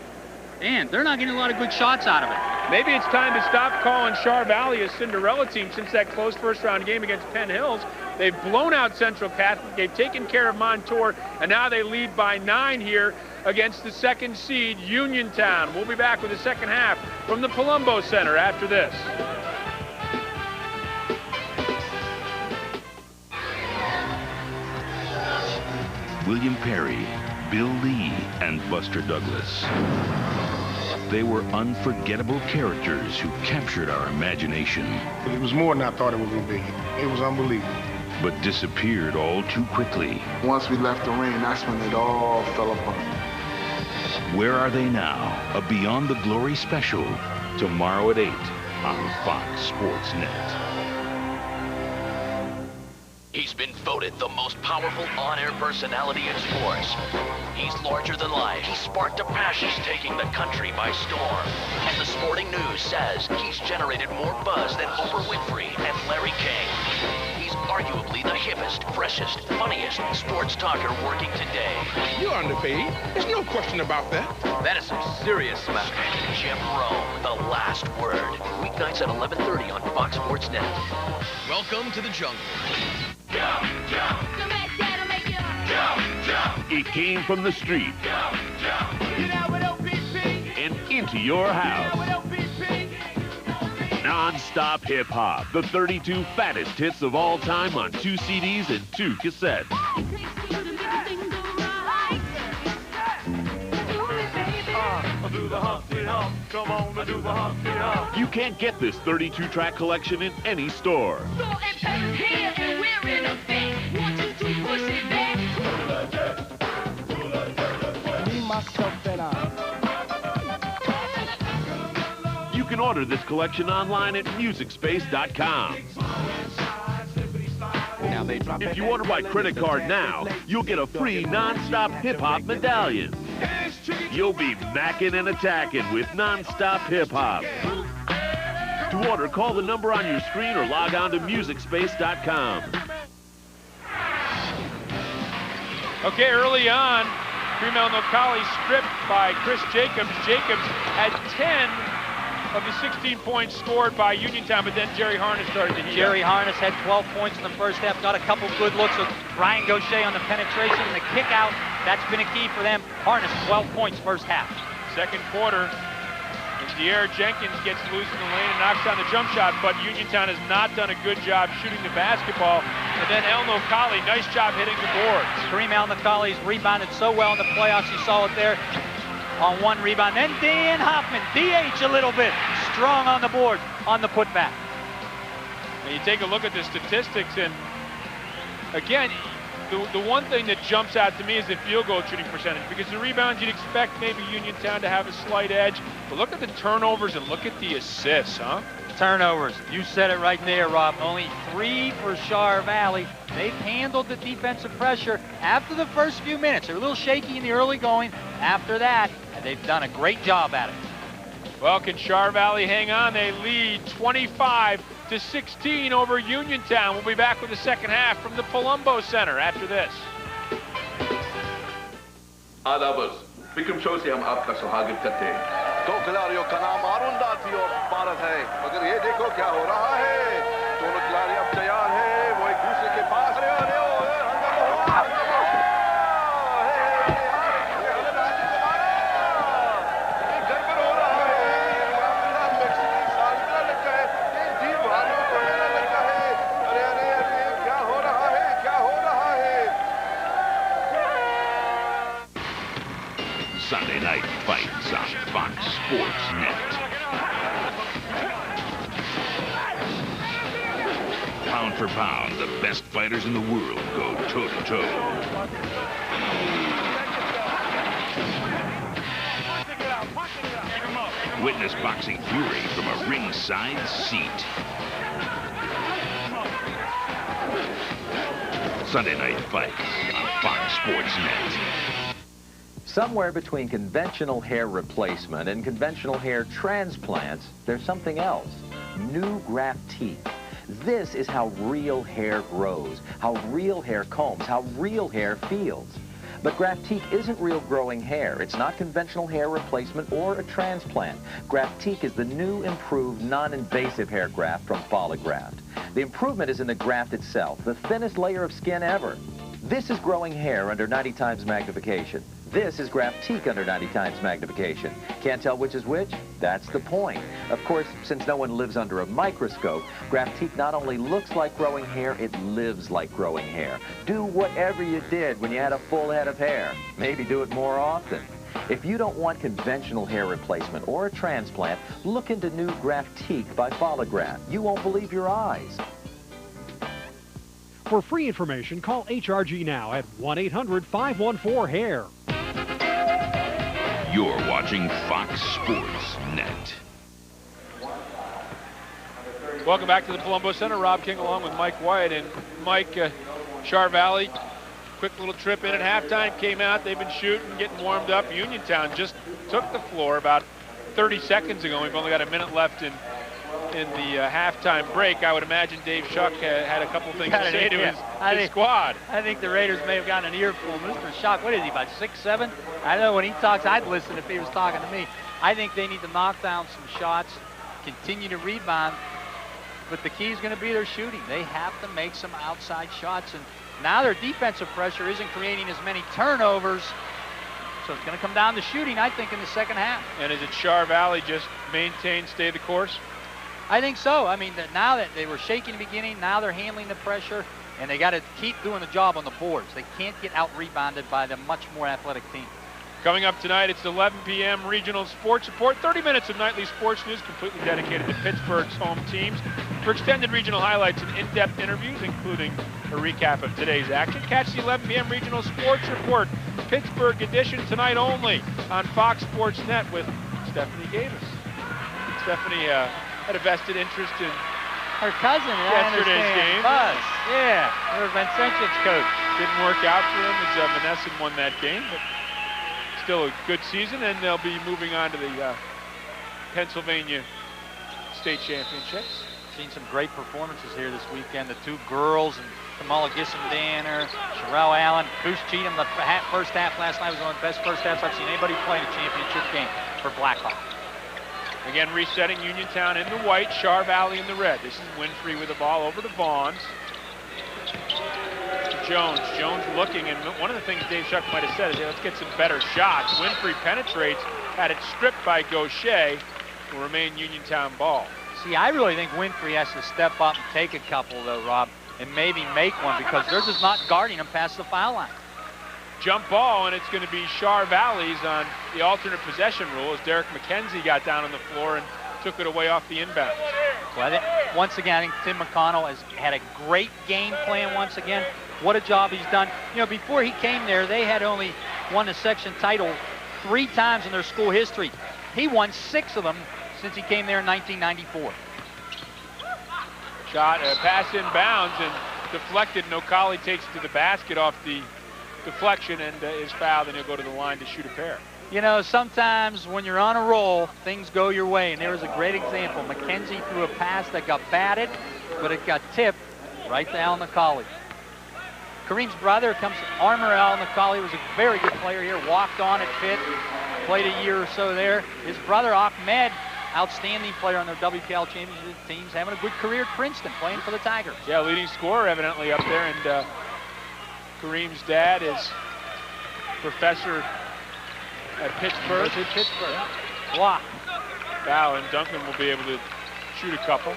[SPEAKER 1] and they're not getting a lot of good shots out of it.
[SPEAKER 2] Maybe it's time to stop calling Char Valley a Cinderella team since that close first-round game against Penn Hills. They've blown out Central Catholic, they've taken care of Montour, and now they lead by 9 here against the 2nd seed, Uniontown. We'll be back with the second half from the Palumbo Center after this.
[SPEAKER 4] William Perry, Bill Lee, and Buster Douglas. They were unforgettable characters who captured our imagination.
[SPEAKER 9] It was more than I thought it was going to be. It was unbelievable.
[SPEAKER 4] But disappeared all too quickly.
[SPEAKER 10] Once we left the ring, that's when it all fell apart.
[SPEAKER 4] Where are they now? A Beyond the Glory special. Tomorrow at 8 on Fox Sports Net.
[SPEAKER 24] He's been voted the most powerful on-air personality in sports. He's larger than life. He sparked a passion taking the country by storm. And the Sporting News says he's generated more buzz than Oprah Winfrey and Larry King. He's arguably the hippest, freshest, funniest sports talker working today.
[SPEAKER 25] You're underpaid. There's no question about that.
[SPEAKER 24] That is some serious smack. Jim Rome, The Last Word. Weeknights at 11:30 on Fox Sports Net. Welcome to the jungle.
[SPEAKER 4] It came from the street and into your house. Non-stop hip-hop, the 32 fattest hits of all time on 2 CDs and 2 cassettes. You can't get this 32-track collection in any store.
[SPEAKER 6] can order this collection online at MusicSpace.com. If you order by credit card now, you'll get a free non-stop hip-hop medallion. You'll be macking and attacking with non-stop hip-hop. To order, call the number on your screen or log on to MusicSpace.com.
[SPEAKER 2] Okay, early on, Fremantle Nokalee stripped by Chris Jacobs. Jacobs had 10 of the 16 points scored by Uniontown, but then Jerry Harness started to heat
[SPEAKER 3] Jerry
[SPEAKER 2] up.
[SPEAKER 3] Harness had 12 points in the first half, got a couple good looks of Ryan Gaucher on the penetration and the kick out. That's been a key for them. Harness, 12 points first half.
[SPEAKER 2] Second quarter, De'Aaron Jenkins gets loose in the lane and knocks down the jump shot, but Uniontown has not done a good job shooting the basketball. And then El Nokalee, nice job hitting the boards.
[SPEAKER 3] Kareem El Nokalee's rebounded so well in the playoffs. You saw it there on one rebound. Then Dan Hoffman, DH a little bit, strong on the board on the putback.
[SPEAKER 2] And you take a look at the statistics, and again, the one thing that jumps out to me is the field goal shooting percentage, because the rebounds you'd expect maybe Uniontown to have a slight edge, but look at the turnovers and look at the assists, huh?
[SPEAKER 3] Turnovers, you said it right there, Rob. Only 3 for Char Valley. They've handled the defensive pressure after the first few minutes. They're a little shaky in the early going. After that, they've done a great job at it.
[SPEAKER 2] Well, can Char Valley hang on? They lead 25-16 over Uniontown. We'll be back with the second half from the Palumbo Center after this.
[SPEAKER 7] आदाबर्स, Vikram show से हम आपका स्वागत करते हैं।
[SPEAKER 11] दो खिलाड़ियों का नाम अरुण दासी और भारत है, मगर ये देखो क्या हो रहा है। दोनों खिलाड़ी अब तैयार हैं, वो एक दूसरे के पास। अरे अरे
[SPEAKER 4] Sunday Night Fights on Fox Sports Net. Pound for pound, the best fighters in the world go toe-to-toe. Witness boxing fury from a ringside seat. Sunday Night Fights on Fox Sports Net.
[SPEAKER 12] Somewhere between conventional hair replacement and conventional hair transplants, there's something else. New Graftique. This is how real hair grows, how real hair combs, how real hair feels. But Graftique isn't real growing hair. It's not conventional hair replacement or a transplant. Graftique is the new, improved, non-invasive hair graft from Foligraft. The improvement is in the graft itself, the thinnest layer of skin ever. This is growing hair under 90 times magnification. This is Graftique under 90 times magnification. Can't tell which is which? That's the point. Of course, since no one lives under a microscope, Graftique not only looks like growing hair, it lives like growing hair. Do whatever you did when you had a full head of hair. Maybe do it more often. If you don't want conventional hair replacement or a transplant, look into new Graftique by Foligraft. You won't believe your eyes.
[SPEAKER 14] For free information, call HRG now at 1-800-514-HAIR.
[SPEAKER 4] You're watching Fox Sports Net.
[SPEAKER 2] Welcome back to the Palumbo Center. Rob King along with Mike Wyatt. And Mike, Char Valley, quick little trip in at halftime, came out. They've been shooting, getting warmed up. Uniontown just took the floor about 30 seconds ago. We've only got a minute left in the halftime break. I would imagine Dave Shuck had a couple things to say to his squad.
[SPEAKER 3] I think the Raiders may have gotten an earful. Mr. Shuck, what is he, about 6'7"? I know when he talks, I'd listen if he was talking to me. I think they need to knock down some shots, continue to rebound, but the key is going to be their shooting. They have to make some outside shots, and now their defensive pressure isn't creating as many turnovers, so it's going to come down to shooting, I think, in the second half.
[SPEAKER 2] And is it Char Valley just maintain, stay the course?
[SPEAKER 3] I think so. I mean, now that they were shaky in the beginning, now they're handling the pressure, and they got to keep doing the job on the boards. They can't get out-rebounded by the much more athletic team.
[SPEAKER 2] Coming up tonight, it's 11 p.m. Regional Sports Report. 30 minutes of nightly sports news completely dedicated to Pittsburgh's home teams. For extended regional highlights and in-depth interviews, including a recap of today's action, catch the 11 p.m. Regional Sports Report, Pittsburgh edition, tonight only on Fox Sports Net with Stephanie Davis. Stephanie had a vested interest in
[SPEAKER 3] her cousin in
[SPEAKER 2] yesterday's game.
[SPEAKER 3] Buzz, yeah, her Vincentians coach.
[SPEAKER 2] Didn't work out for them as Monessen won that game, but still a good season, and they'll be moving on to the Pennsylvania State Championships.
[SPEAKER 3] Seen some great performances here this weekend. The two girls, and Kamala Gissom-Danner, Sherelle Allen, Goose Cheatham. The first half last night was one of the best first halves I've seen anybody play in a championship game for Blackhawk.
[SPEAKER 2] Again, resetting Uniontown in the white, Char Valley in the red. This is Winfrey with the ball over to Vaughns. Jones. Jones looking, and one of the things Dave Shuck might have said is, hey, let's get some better shots. Winfrey penetrates, had it stripped by Gaucher, will remain Uniontown ball.
[SPEAKER 3] See, I really think Winfrey has to step up and take a couple, though, Rob, and maybe make one, because they're just not guarding him past the foul line.
[SPEAKER 2] Jump ball, and it's going to be Char Valley's on the alternate possession rule as Derek McKenzie got down on the floor and took it away off the inbound.
[SPEAKER 3] Well, once again, I think Tim McConnell has had a great game plan once again. What a job he's done. You know, before he came there, they had only won the section title 3 times in their school history. He won 6 of them since he came there in 1994.
[SPEAKER 2] Shot, pass inbounds and deflected. Nokali takes it to the basket off the deflection and is fouled, and he'll go to the line to shoot a pair.
[SPEAKER 3] You know, sometimes when you're on a roll, things go your way, and there was a great example. McKenzie threw a pass that got batted, but it got tipped right to Al Nokali. Kareem's brother comes Armour Al Nokali, was a very good player here, walked on at Pitt, played a year or so there. His brother Ahmed, outstanding player on their WPL championship teams, having a good career at Princeton, playing for the Tigers.
[SPEAKER 2] Yeah, leading scorer evidently up there, and Kareem's dad is professor at Pittsburgh.
[SPEAKER 3] Block.
[SPEAKER 2] Foul, and Duncan will be able to shoot a couple.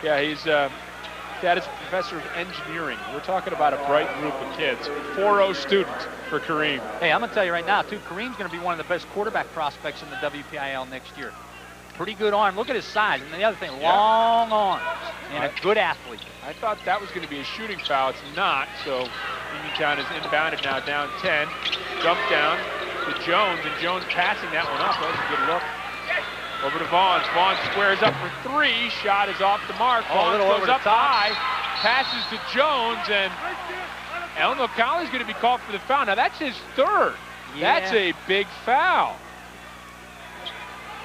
[SPEAKER 2] Yeah, he's dad is a professor of engineering. We're talking about a bright group of kids. 4.0 student for Kareem.
[SPEAKER 3] Hey, I'm going to tell you right now, too, Kareem's going to be one of the best quarterback prospects in the WPIL next year. Pretty good arm. Look at his size. And the other thing, long arms and a good athlete.
[SPEAKER 2] I thought that was going to be a shooting foul. It's not. So Uniontown is inbounded now, down 10. Dump down to Jones, and Jones passing that one up. That was a good look. Over to Vaughns. Vaughns squares up for 3. Shot is off the mark. Vaughns goes up high. Passes to Jones, and El Nokali's going to be called for the foul. Now, that's his 3rd. Yeah. That's a big foul.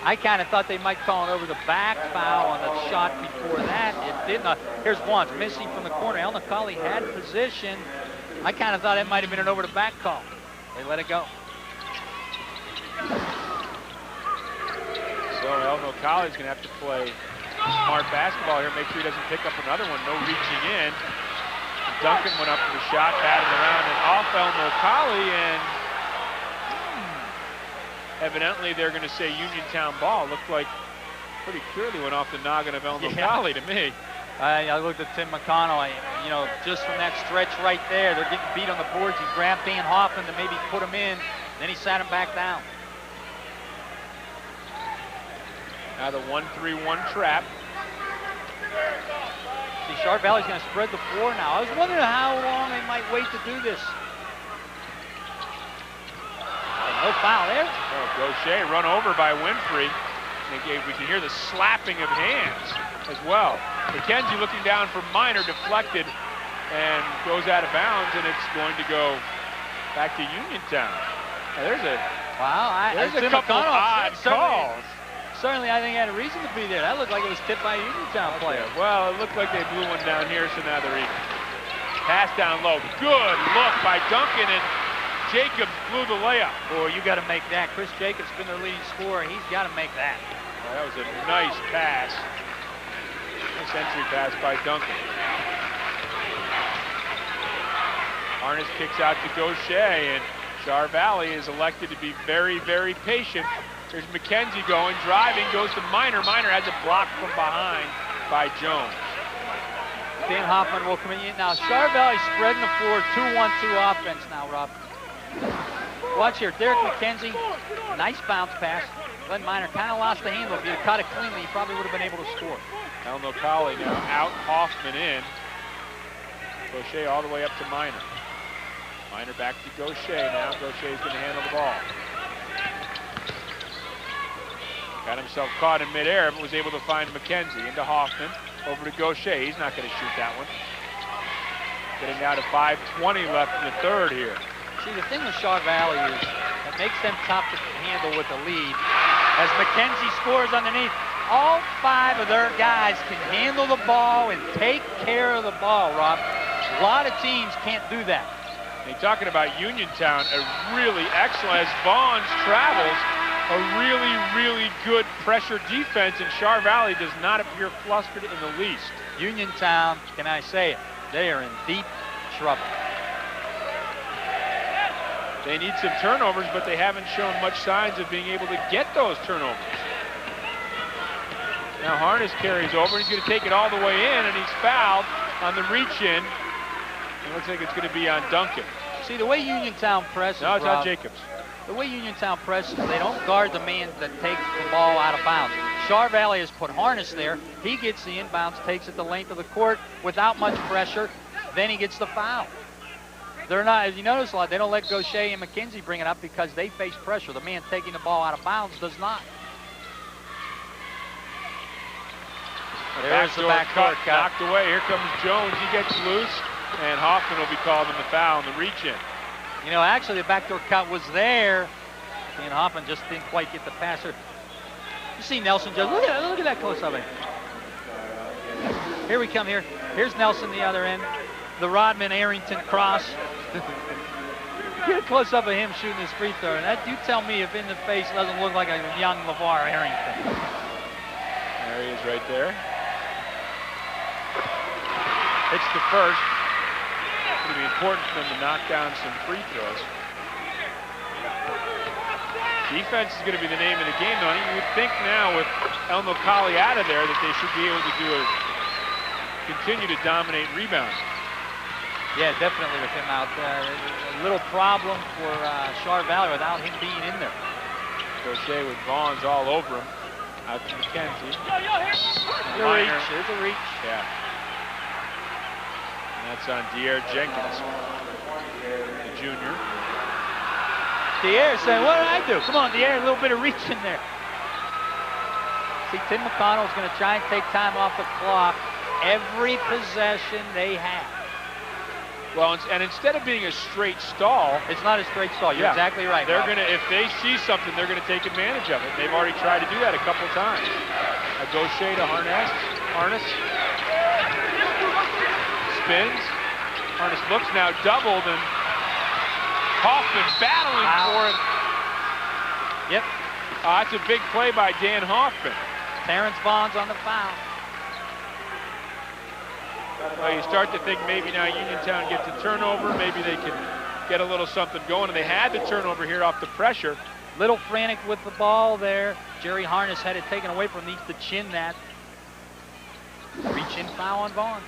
[SPEAKER 3] I kind of thought they might call it over the back foul on the shot before that. It did not. Here's Vaughns missing from the corner. El Nokali had position. I kind of thought it might have been an over the back call. They let it go.
[SPEAKER 2] So El Nokali's going to have to play smart basketball here, make sure he doesn't pick up another one. No reaching in. Duncan went up for the shot, batted around and off El Nokali, and evidently they're going to say Uniontown ball. Looked like pretty clearly went off the noggin of El Nokali to me.
[SPEAKER 3] I looked at Tim McConnell, you know, just from that stretch right there, they're getting beat on the boards. He grabbed Dan Hoffman to maybe put him in, then he sat him back down.
[SPEAKER 2] Now the 1-3-1 trap.
[SPEAKER 3] See, Char Valley's going to spread the floor now. I was wondering how long they might wait to do this. No foul there.
[SPEAKER 2] Oh, Gaucher run over by Winfrey. We can hear the slapping of hands as well. McKenzie looking down for Minor, deflected and goes out of bounds, and it's going to go back to Uniontown. Now, there's a couple of odd calls.
[SPEAKER 3] Certainly, I think he had a reason to be there. That looked like it was tipped by a Uniontown player.
[SPEAKER 2] Well, it looked like they blew one down here, so now they're even. Pass down low. Good look by Duncan, and Jacobs blew the layup.
[SPEAKER 3] Boy, you got to make that. Chris Jacobs been their leading scorer. He's got to make that.
[SPEAKER 2] Well, that was a nice pass. Nice entry pass by Duncan. Harness kicks out to Gaucher, and Char Valley is elected to be very, very patient. There's McKenzie going, driving, goes to Minor. Minor has a block from behind by Jones.
[SPEAKER 3] Dan Hoffman will come in. Now, Char Valley spreading the floor, 2-1-2 offense now, Rob. Watch here, Derek McKenzie, nice bounce pass. Glenn Minor kind of lost the handle. If he had caught it cleanly, he probably would have been able to score.
[SPEAKER 2] El Nokali now out, Hoffman in. Gaucher all the way up to Minor. Minor back to Gaucher now. Gaucher's going to handle the ball. Got himself caught in midair, but was able to find McKenzie. Into Hoffman, over to Gaucher. He's not going to shoot that one. Getting down to 5:20 left in the third here.
[SPEAKER 3] See, the thing with Shaw Valley is it makes them tough to handle with the lead. As McKenzie scores underneath, all 5 of their guys can handle the ball and take care of the ball, Rob. A lot of teams can't do that.
[SPEAKER 2] And talking about Uniontown, a really excellent, as Vaughns travels, a really, really good pressure defense, and Char Valley does not appear flustered in the least.
[SPEAKER 3] Uniontown, can I say it, they are in deep trouble.
[SPEAKER 2] They need some turnovers, but they haven't shown much signs of being able to get those turnovers. Now Harness carries over. He's going to take it all the way in, and he's fouled on the reach-in. It looks like it's going to be on Duncan.
[SPEAKER 3] See, the way Uniontown presses,
[SPEAKER 2] No, it's
[SPEAKER 3] Rob,
[SPEAKER 2] on Jacobs.
[SPEAKER 3] The way Uniontown presses, they don't guard the man that takes the ball out of bounds. Char Valley has put Harness there. He gets the inbounds, takes it the length of the court without much pressure. Then he gets the foul. They're not, as you notice a lot, they don't let Gaucher and McKenzie bring it up because they face pressure. The man taking the ball out of bounds does not. There's the backdoor cut.
[SPEAKER 2] Knocked away. Here comes Jones. He gets loose, and Hoffman will be called on the foul on the reach-in.
[SPEAKER 3] You know, actually, the backdoor cut was there, and Hoffman just didn't quite get the passer. You see Nelson just look at that close-up. Here we come here. Here's Nelson the other end. The Rodman-Arrington cross. Get a close-up of him shooting his free throw. And that, you tell me if in the face doesn't look like a young LeVar Arrington.
[SPEAKER 2] There he is right there. Hits the first. It's going to be important for them to knock down some free throws. Defense is going to be the name of the game, though. You would think now with Elmo Collie out of there that they should be able to continue to dominate rebounds.
[SPEAKER 3] Yeah, definitely with him out there. A little problem for Char Valley without him being in there.
[SPEAKER 2] Gaucher with Vaughns all over him. Out to McKenzie.
[SPEAKER 3] There's a reach. There's a reach.
[SPEAKER 2] Yeah. And that's on Dier Jenkins, the junior.
[SPEAKER 3] Dier saying, what did I do? Come on, Dier, a little bit of reach in there. See, Tim McConnell's going to try and take time off the clock every possession they have.
[SPEAKER 2] Well, and instead of being a straight stall,
[SPEAKER 3] it's not a straight stall. You're exactly right.
[SPEAKER 2] They're going to, if they see something, they're going to take advantage of it. They've already tried to do that a couple times. A Gaucher to Harness. Spins. Harness looks now doubled, and Hoffman battling for it.
[SPEAKER 3] Yep.
[SPEAKER 2] That's a big play by Dan Hoffman.
[SPEAKER 3] Terrence Vaughns on the foul.
[SPEAKER 2] Well, you start to think maybe now Uniontown gets a turnover. Maybe they can get a little something going. And they had the turnover here off the pressure.
[SPEAKER 3] Little frantic with the ball there. Jerry Harness had it taken away from him. Needs to chin that. Reach-in foul on Vaughns.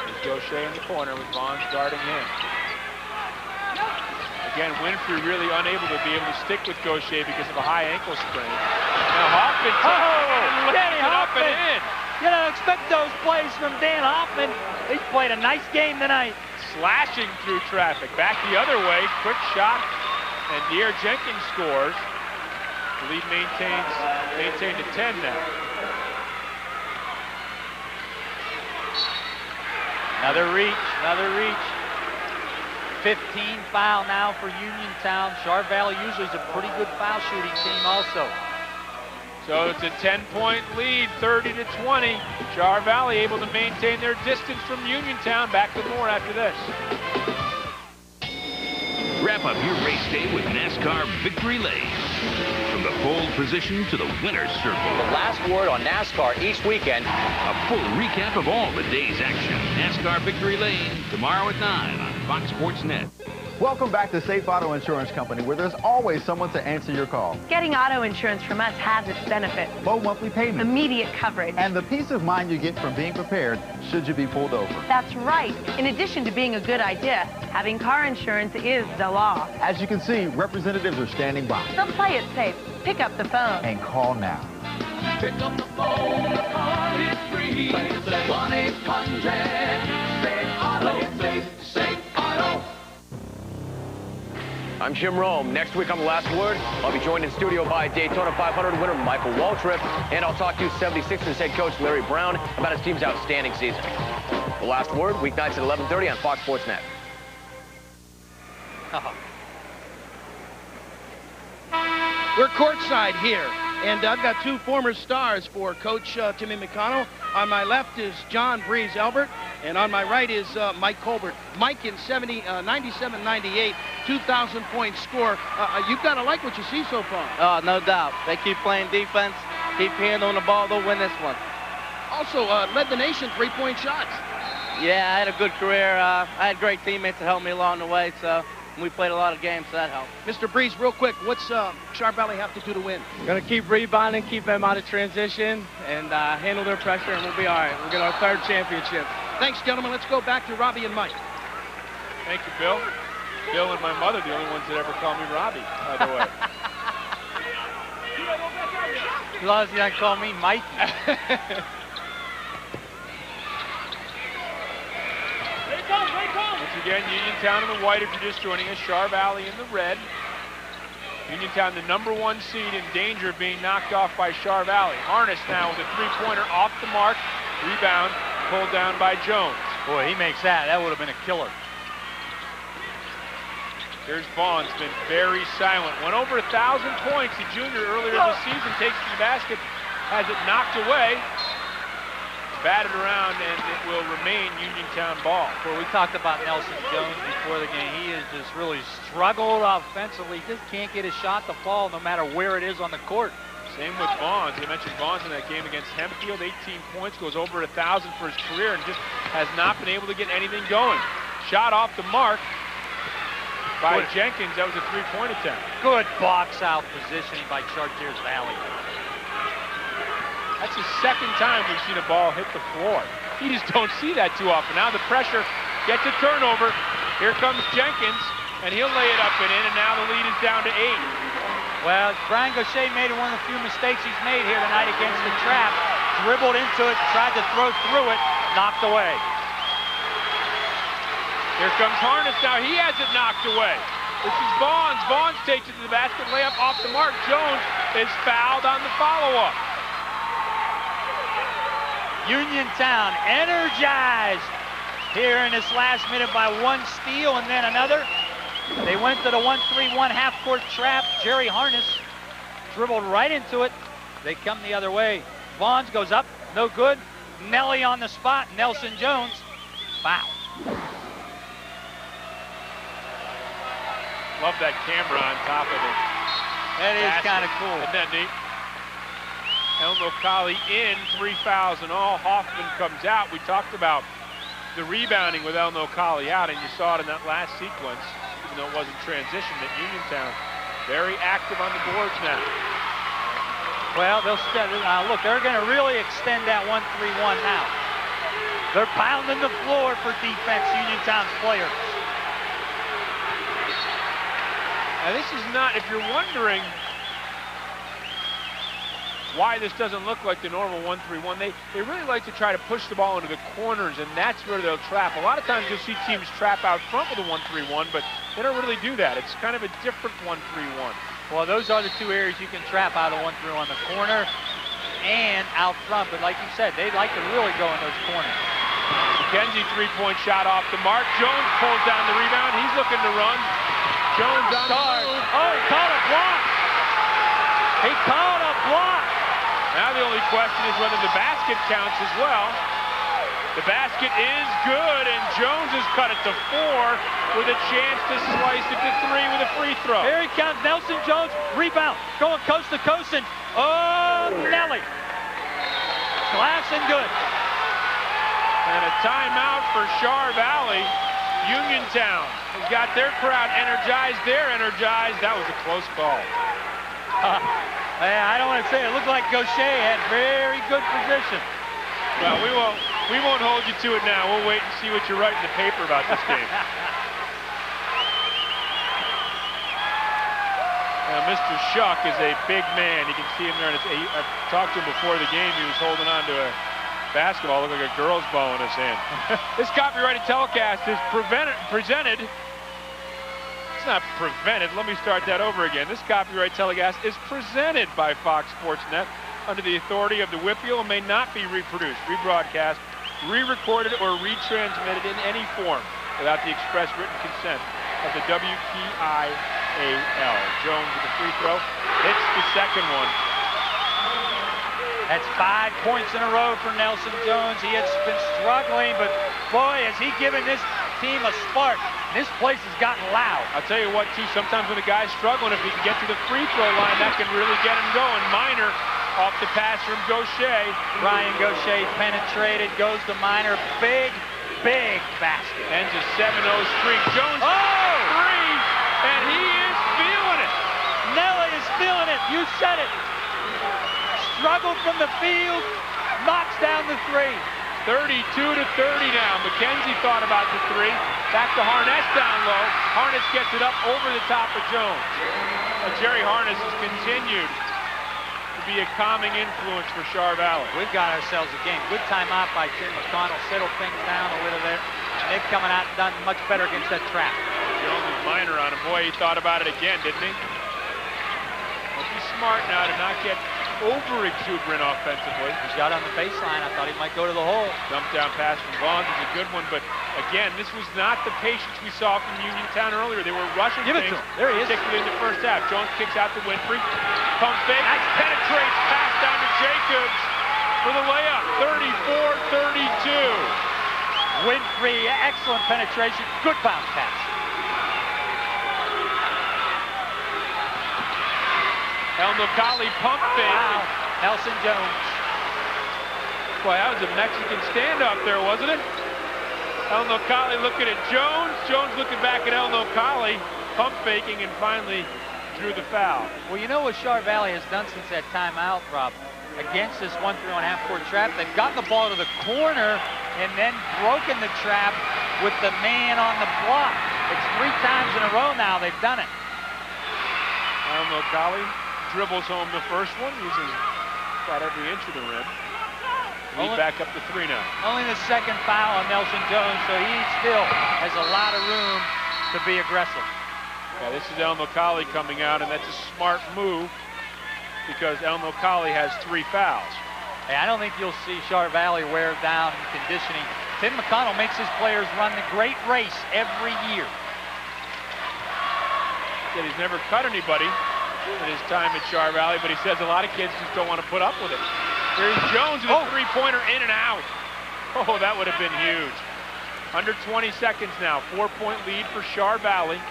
[SPEAKER 2] There's Gaucher in the corner with Vaughns guarding him. Again, Winfrey really unable to be able to stick with Gaucher because of a high ankle sprain. Now Hoffman
[SPEAKER 3] Danny
[SPEAKER 2] Hoffman!
[SPEAKER 3] Up and in. You don't expect those plays from Dan Hoffman. He's played a nice game tonight.
[SPEAKER 2] Slashing through traffic. Back the other way. Quick shot. And Dier Jenkins scores. The lead maintained to 10 now.
[SPEAKER 3] Another reach. 15 foul now for Uniontown. Char Valley usually is a pretty good foul shooting team also.
[SPEAKER 2] So it's a 10-point lead, 30-20. Char Valley able to maintain their distance from Uniontown. Back to more after this.
[SPEAKER 4] Wrap up your race day with NASCAR Victory Lane. From the pole position to the winner's circle.
[SPEAKER 5] The last word on NASCAR each weekend.
[SPEAKER 4] A full recap of all the day's action. NASCAR Victory Lane, tomorrow at 9 on Fox Sports Net.
[SPEAKER 13] Welcome back to Safe Auto Insurance Company, where there's always someone to answer your call.
[SPEAKER 15] Getting auto insurance from us has its benefits.
[SPEAKER 13] Low monthly payments.
[SPEAKER 15] Immediate coverage.
[SPEAKER 13] And the peace of mind you get from being prepared should you be pulled over.
[SPEAKER 15] That's right. In addition to being a good idea, having car insurance is the law.
[SPEAKER 13] As you can see, representatives are standing by.
[SPEAKER 15] So play it safe. Pick up the phone.
[SPEAKER 13] And call now.
[SPEAKER 16] Pick up the phone, the call is free. 1-800-SAFE-AUTO. Safe Auto.
[SPEAKER 5] I'm Jim Rome. Next week on The Last Word, I'll be joined in studio by Daytona 500 winner Michael Waltrip, and I'll talk to 76ers head coach Larry Brown about his team's outstanding season. The Last Word, weeknights at 11:30 on Fox Sports Net.
[SPEAKER 8] We're courtside here, and I've got two former stars for Coach Timmy McConnell. On my left is John Breeze Elbert, and on my right is Mike Colbert. Mike in 97-98, 2,000-point score. You've got to like what you see so far.
[SPEAKER 17] Oh, no doubt. They keep playing defense, keep handling the ball, they'll win this one.
[SPEAKER 8] Also, led the nation three-point shots.
[SPEAKER 17] Yeah, I had a good career. I had great teammates that helped me along the way, so we played a lot of games, so that helped.
[SPEAKER 8] Mr. Breeze, real quick, what's Sharp Valley have to do to win?
[SPEAKER 17] Going to keep rebounding, keep them out of transition, and handle their pressure, and we'll be all right. We'll get our third championship.
[SPEAKER 8] Thanks, gentlemen. Let's go back to Robbie and Mike.
[SPEAKER 2] Thank you, Bill. Bill and my mother, the only ones that ever call me Robbie, by the way.
[SPEAKER 3] As long as you don't call me Mike.
[SPEAKER 2] Once again, Uniontown in the white if you're just joining us. Char Valley in the red. Uniontown, the #1 seed, in danger of being knocked off by Char Valley. Harness now with a three-pointer off the mark. Rebound pulled down by Jones.
[SPEAKER 3] Boy, he makes that. That would have been a killer.
[SPEAKER 2] Here's Vaughn's been very silent. Went over 1,000 points. The junior earlier this season takes to the basket, has it knocked away. Batted around, and it will remain Uniontown ball.
[SPEAKER 3] Well, we talked about Nelson Jones before the game. He has just really struggled offensively. Just can't get a shot to fall no matter where it is on the court.
[SPEAKER 2] Same with Vaughns. You mentioned Vaughns in that game against Hempfield. 18 points, goes over 1,000 for his career, and just has not been able to get anything going. Shot off the mark by Jenkins. That was a three-point attempt.
[SPEAKER 3] Good box-out positioning by Chartiers Valley.
[SPEAKER 2] That's the second time we've seen a ball hit the floor. You just don't see that too often. Now the pressure gets a turnover. Here comes Jenkins, and he'll lay it up and in, and now the lead is down to 8.
[SPEAKER 3] Well, Brian Gaucher made one of the few mistakes he's made here tonight against the trap. Dribbled into it, tried to throw through it, knocked away.
[SPEAKER 2] Here comes Harness now. He has it knocked away. This is Vaughns. Vaughns takes it to the basket, layup off the mark. Jones is fouled on the follow-up.
[SPEAKER 3] Uniontown energized here in this last minute by one steal and then another. They went to the 1-3-1 half-court trap. Jerry Harness dribbled right into it. They come the other way. Vaughns goes up, no good. Nelly on the spot. Nelson Jones, foul.
[SPEAKER 2] Love that camera on top of it.
[SPEAKER 3] That is kind of cool.
[SPEAKER 2] Isn't that neat? Elmo Colley in, 3 fouls and all. Hoffman comes out. We talked about the rebounding with Elmo Colley out, and you saw it in that last sequence, even though it wasn't transition, that Uniontown very active on the boards now.
[SPEAKER 3] Well, they'll look, they're going to really extend that 1-3-1 now. They're pounding the floor for defense, Uniontown's players.
[SPEAKER 2] Now this is not, if you're wondering why this doesn't look like the normal 1-3-1, they really like to try to push the ball into the corners, and that's where they'll trap. A lot of times you'll see teams trap out front with a 1-3-1, but they don't really do that. It's kind of a different 1-3-1.
[SPEAKER 3] Well, those are the two areas you can trap out of 1-3-1, the corner and out front. But like you said, they like to really go in those corners.
[SPEAKER 2] McKenzie three-point shot off the mark. Jones pulls down the rebound. He's looking to run. Jones on the move.
[SPEAKER 3] Oh, he caught a block. He caught a block.
[SPEAKER 2] Now the only question is whether the basket counts as well. The basket is good, and Jones has cut it to 4 with a chance to slice it to 3 with a free throw.
[SPEAKER 3] Here he comes, Nelson Jones, rebound, going coast to coast, and oh, Nelly. Glass and good.
[SPEAKER 2] And a timeout for Char Valley. Uniontown has got their crowd energized. They're energized. That was a close call.
[SPEAKER 3] I don't want to say it looked like Gaucher had very good position.
[SPEAKER 2] Well, we won't hold you to it now. We'll wait and see what you write in the paper about this game. Now, Mr. Shuck is a big man. You can see him there. I talked to him before the game. He was holding on to a basketball, looked like a girl's ball in his hand. This copyrighted telecast is presented It's not prevented. Let me start that over again. This copyright telecast is presented by Fox Sports Net under the authority of the WPIAL and may not be reproduced, rebroadcast, re-recorded, or retransmitted in any form without the express written consent of the WPIAL. Jones with the free throw. Hits the second one.
[SPEAKER 3] That's 5 points in a row for Nelson Jones. He has been struggling, but boy, has he given this team a spark. This place has gotten loud.
[SPEAKER 2] I'll tell you what, too, sometimes when a guy's struggling, if he can get to the free throw line, that can really get him going. Minor off the pass from Gaucher.
[SPEAKER 3] Ryan Gaucher penetrated, goes to Minor. Big basket.
[SPEAKER 2] Ends a 7-0 streak. Jones, three, and he is feeling it.
[SPEAKER 3] Nelly is feeling it. You said it. Struggled from the field, knocks down the three.
[SPEAKER 2] 32 to 30 now. McKenzie thought about the three. Back to Harness down low. Harness gets it up over the top of Jones. Jerry Harness has continued to be a calming influence for Char Valley.
[SPEAKER 3] We've got ourselves a game. Good timeout by Tim McConnell. Settled things down a little there. And they've coming out and done much better against that trap.
[SPEAKER 2] Jones is Minor on him. Boy, he thought about it again, didn't he? Must be smart now to not get over-exuberant offensively.
[SPEAKER 3] He shot on the baseline. I thought he might go to the hole.
[SPEAKER 2] Dump down pass from Bonds is a good one, but again, this was not the patience we saw from Uniontown earlier. They were rushing things,
[SPEAKER 3] there he is,
[SPEAKER 2] particularly in the first half. Jones kicks out to Winfrey. Pump fake, penetrates, pass down to Jacobs for the layup. 34-32.
[SPEAKER 3] Winfrey, excellent penetration, good bounce pass.
[SPEAKER 2] El-Nokali pump fake.
[SPEAKER 3] Wow. Nelson Jones.
[SPEAKER 2] Boy, that was a Mexican standoff there, wasn't it? El-Nokali looking at Jones. Jones looking back at El-Nokali. Pump faking and finally drew the foul.
[SPEAKER 3] Well, you know what Char Valley has done since that timeout, Rob? Against this 1-3 and a half court trap, they've gotten the ball to the corner and then broken the trap with the man on the block. It's 3 times in a row now they've done it.
[SPEAKER 2] El-Nokali dribbles home the first one, using about every inch of the rim. Lead back up to 3 now.
[SPEAKER 3] Only the second foul on Nelson Jones, so he still has a lot of room to be aggressive.
[SPEAKER 2] Yeah, this is El-Nokali coming out, and that's a smart move because El-Nokali has 3 fouls.
[SPEAKER 3] Hey, I don't think you'll see Char Valley wear down in conditioning. Tim McConnell makes his players run the great race every year.
[SPEAKER 2] Said he's never cut anybody in his time at Char Valley, but he says a lot of kids just don't want to put up with it. Here's Jones with a 3-pointer in and out. Oh, that would have been huge. Under 20 seconds now, 4-point lead for Char Valley.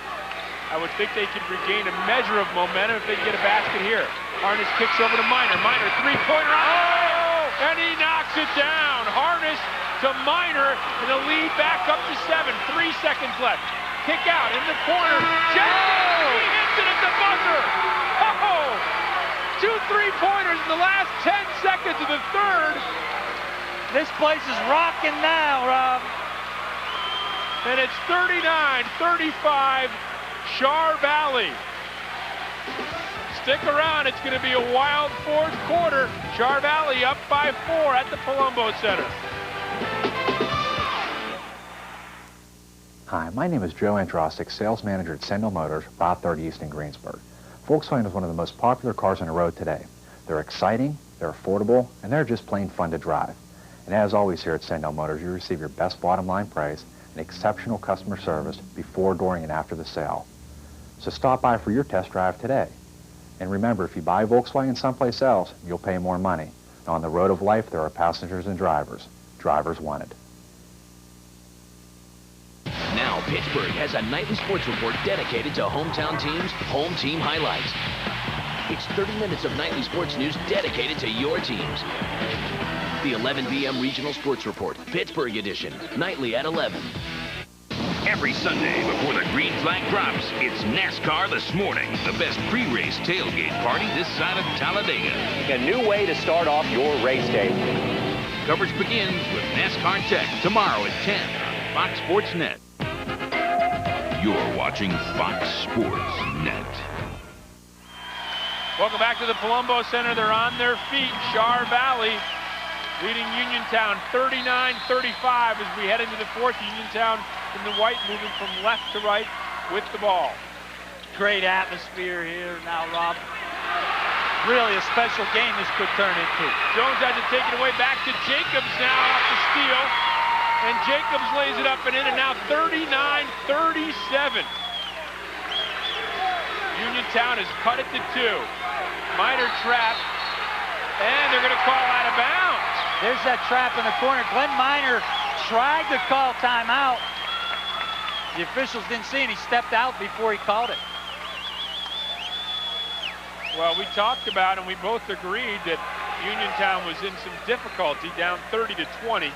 [SPEAKER 2] I would think they could regain a measure of momentum if they get a basket here. Harness kicks over to Minor. Minor, 3-pointer. Oh! And he knocks it down. Harness to Minor, and the lead back up to 7. 3 seconds left. Kick out in the corner. Jones! He hits it at the buzzer. Oh! 2 3-pointers in the last 10 seconds of the third.
[SPEAKER 3] This place is rocking now, Rob.
[SPEAKER 2] And it's 39-35, Char Valley. Stick around, it's going to be a wild fourth quarter. Char Valley up by 4 at the Palumbo Center.
[SPEAKER 18] Hi, my name is Joe Androstic, sales manager at Sendell Motors, Route 30 East in Greensburg. Volkswagen is one of the most popular cars on the road today. They're exciting, they're affordable, and they're just plain fun to drive. And as always here at Sendell Motors, you receive your best bottom line price and exceptional customer service before, during, and after the sale. So stop by for your test drive today. And remember, if you buy Volkswagen someplace else, you'll pay more money. And on the road of life, there are passengers and drivers. Drivers wanted.
[SPEAKER 24] Now Pittsburgh has a nightly sports report dedicated to hometown teams' home team highlights. It's 30 minutes of nightly sports news dedicated to your teams. The 11 p.m. Regional Sports Report, Pittsburgh edition, nightly at 11.
[SPEAKER 4] Every Sunday before the green flag drops, it's NASCAR This Morning, the best pre-race tailgate party this side of Talladega.
[SPEAKER 5] A new way to start off your race day.
[SPEAKER 4] Coverage begins with NASCAR Tech tomorrow at 10 on Fox Sports Net. You're watching Fox Sports Net.
[SPEAKER 2] Welcome back to the Palumbo Center. They're on their feet. Char Valley leading Uniontown 39-35 as we head into the fourth. Uniontown in the white moving from left to right with the ball.
[SPEAKER 3] Great atmosphere here now, Rob. Really a special game this could turn into.
[SPEAKER 2] Jones has it taken away back to Jacobs now off the steal. And Jacobs lays it up and in, and now 39-37. Uniontown has cut it to 2. Minor trap, and they're going to call out of bounds.
[SPEAKER 3] There's that trap in the corner. Glenn Minor tried to call timeout. The officials didn't see, and he stepped out before he called it.
[SPEAKER 2] Well, we talked about, and we both agreed that Uniontown was in some difficulty, down 30-20.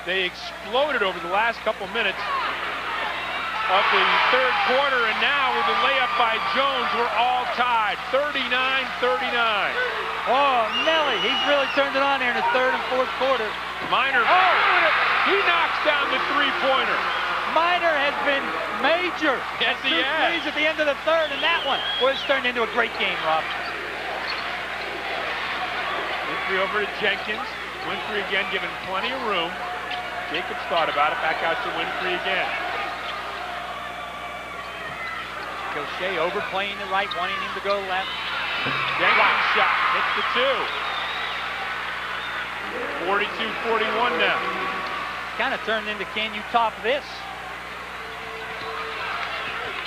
[SPEAKER 2] They exploded over the last couple minutes of the third quarter, and now with the layup by Jones, we're all tied, 39-39.
[SPEAKER 3] Oh, Nelly, he's really turned it on there in the third and fourth quarter.
[SPEAKER 2] Minor, he knocks down the three-pointer.
[SPEAKER 3] Minor has been major.
[SPEAKER 2] Yes, he
[SPEAKER 3] has. 2 threes at the end of the third, and that one was turned into a great game, Rob.
[SPEAKER 2] Winfrey over to Jenkins. Winfrey again given plenty of room. Jacobs thought about it. Back out to Winfrey again.
[SPEAKER 3] Gaucher overplaying the right, wanting him to go left.
[SPEAKER 2] Jenkins shot hits the 2. 42-41 now.
[SPEAKER 3] Kind of turned into, can you top this?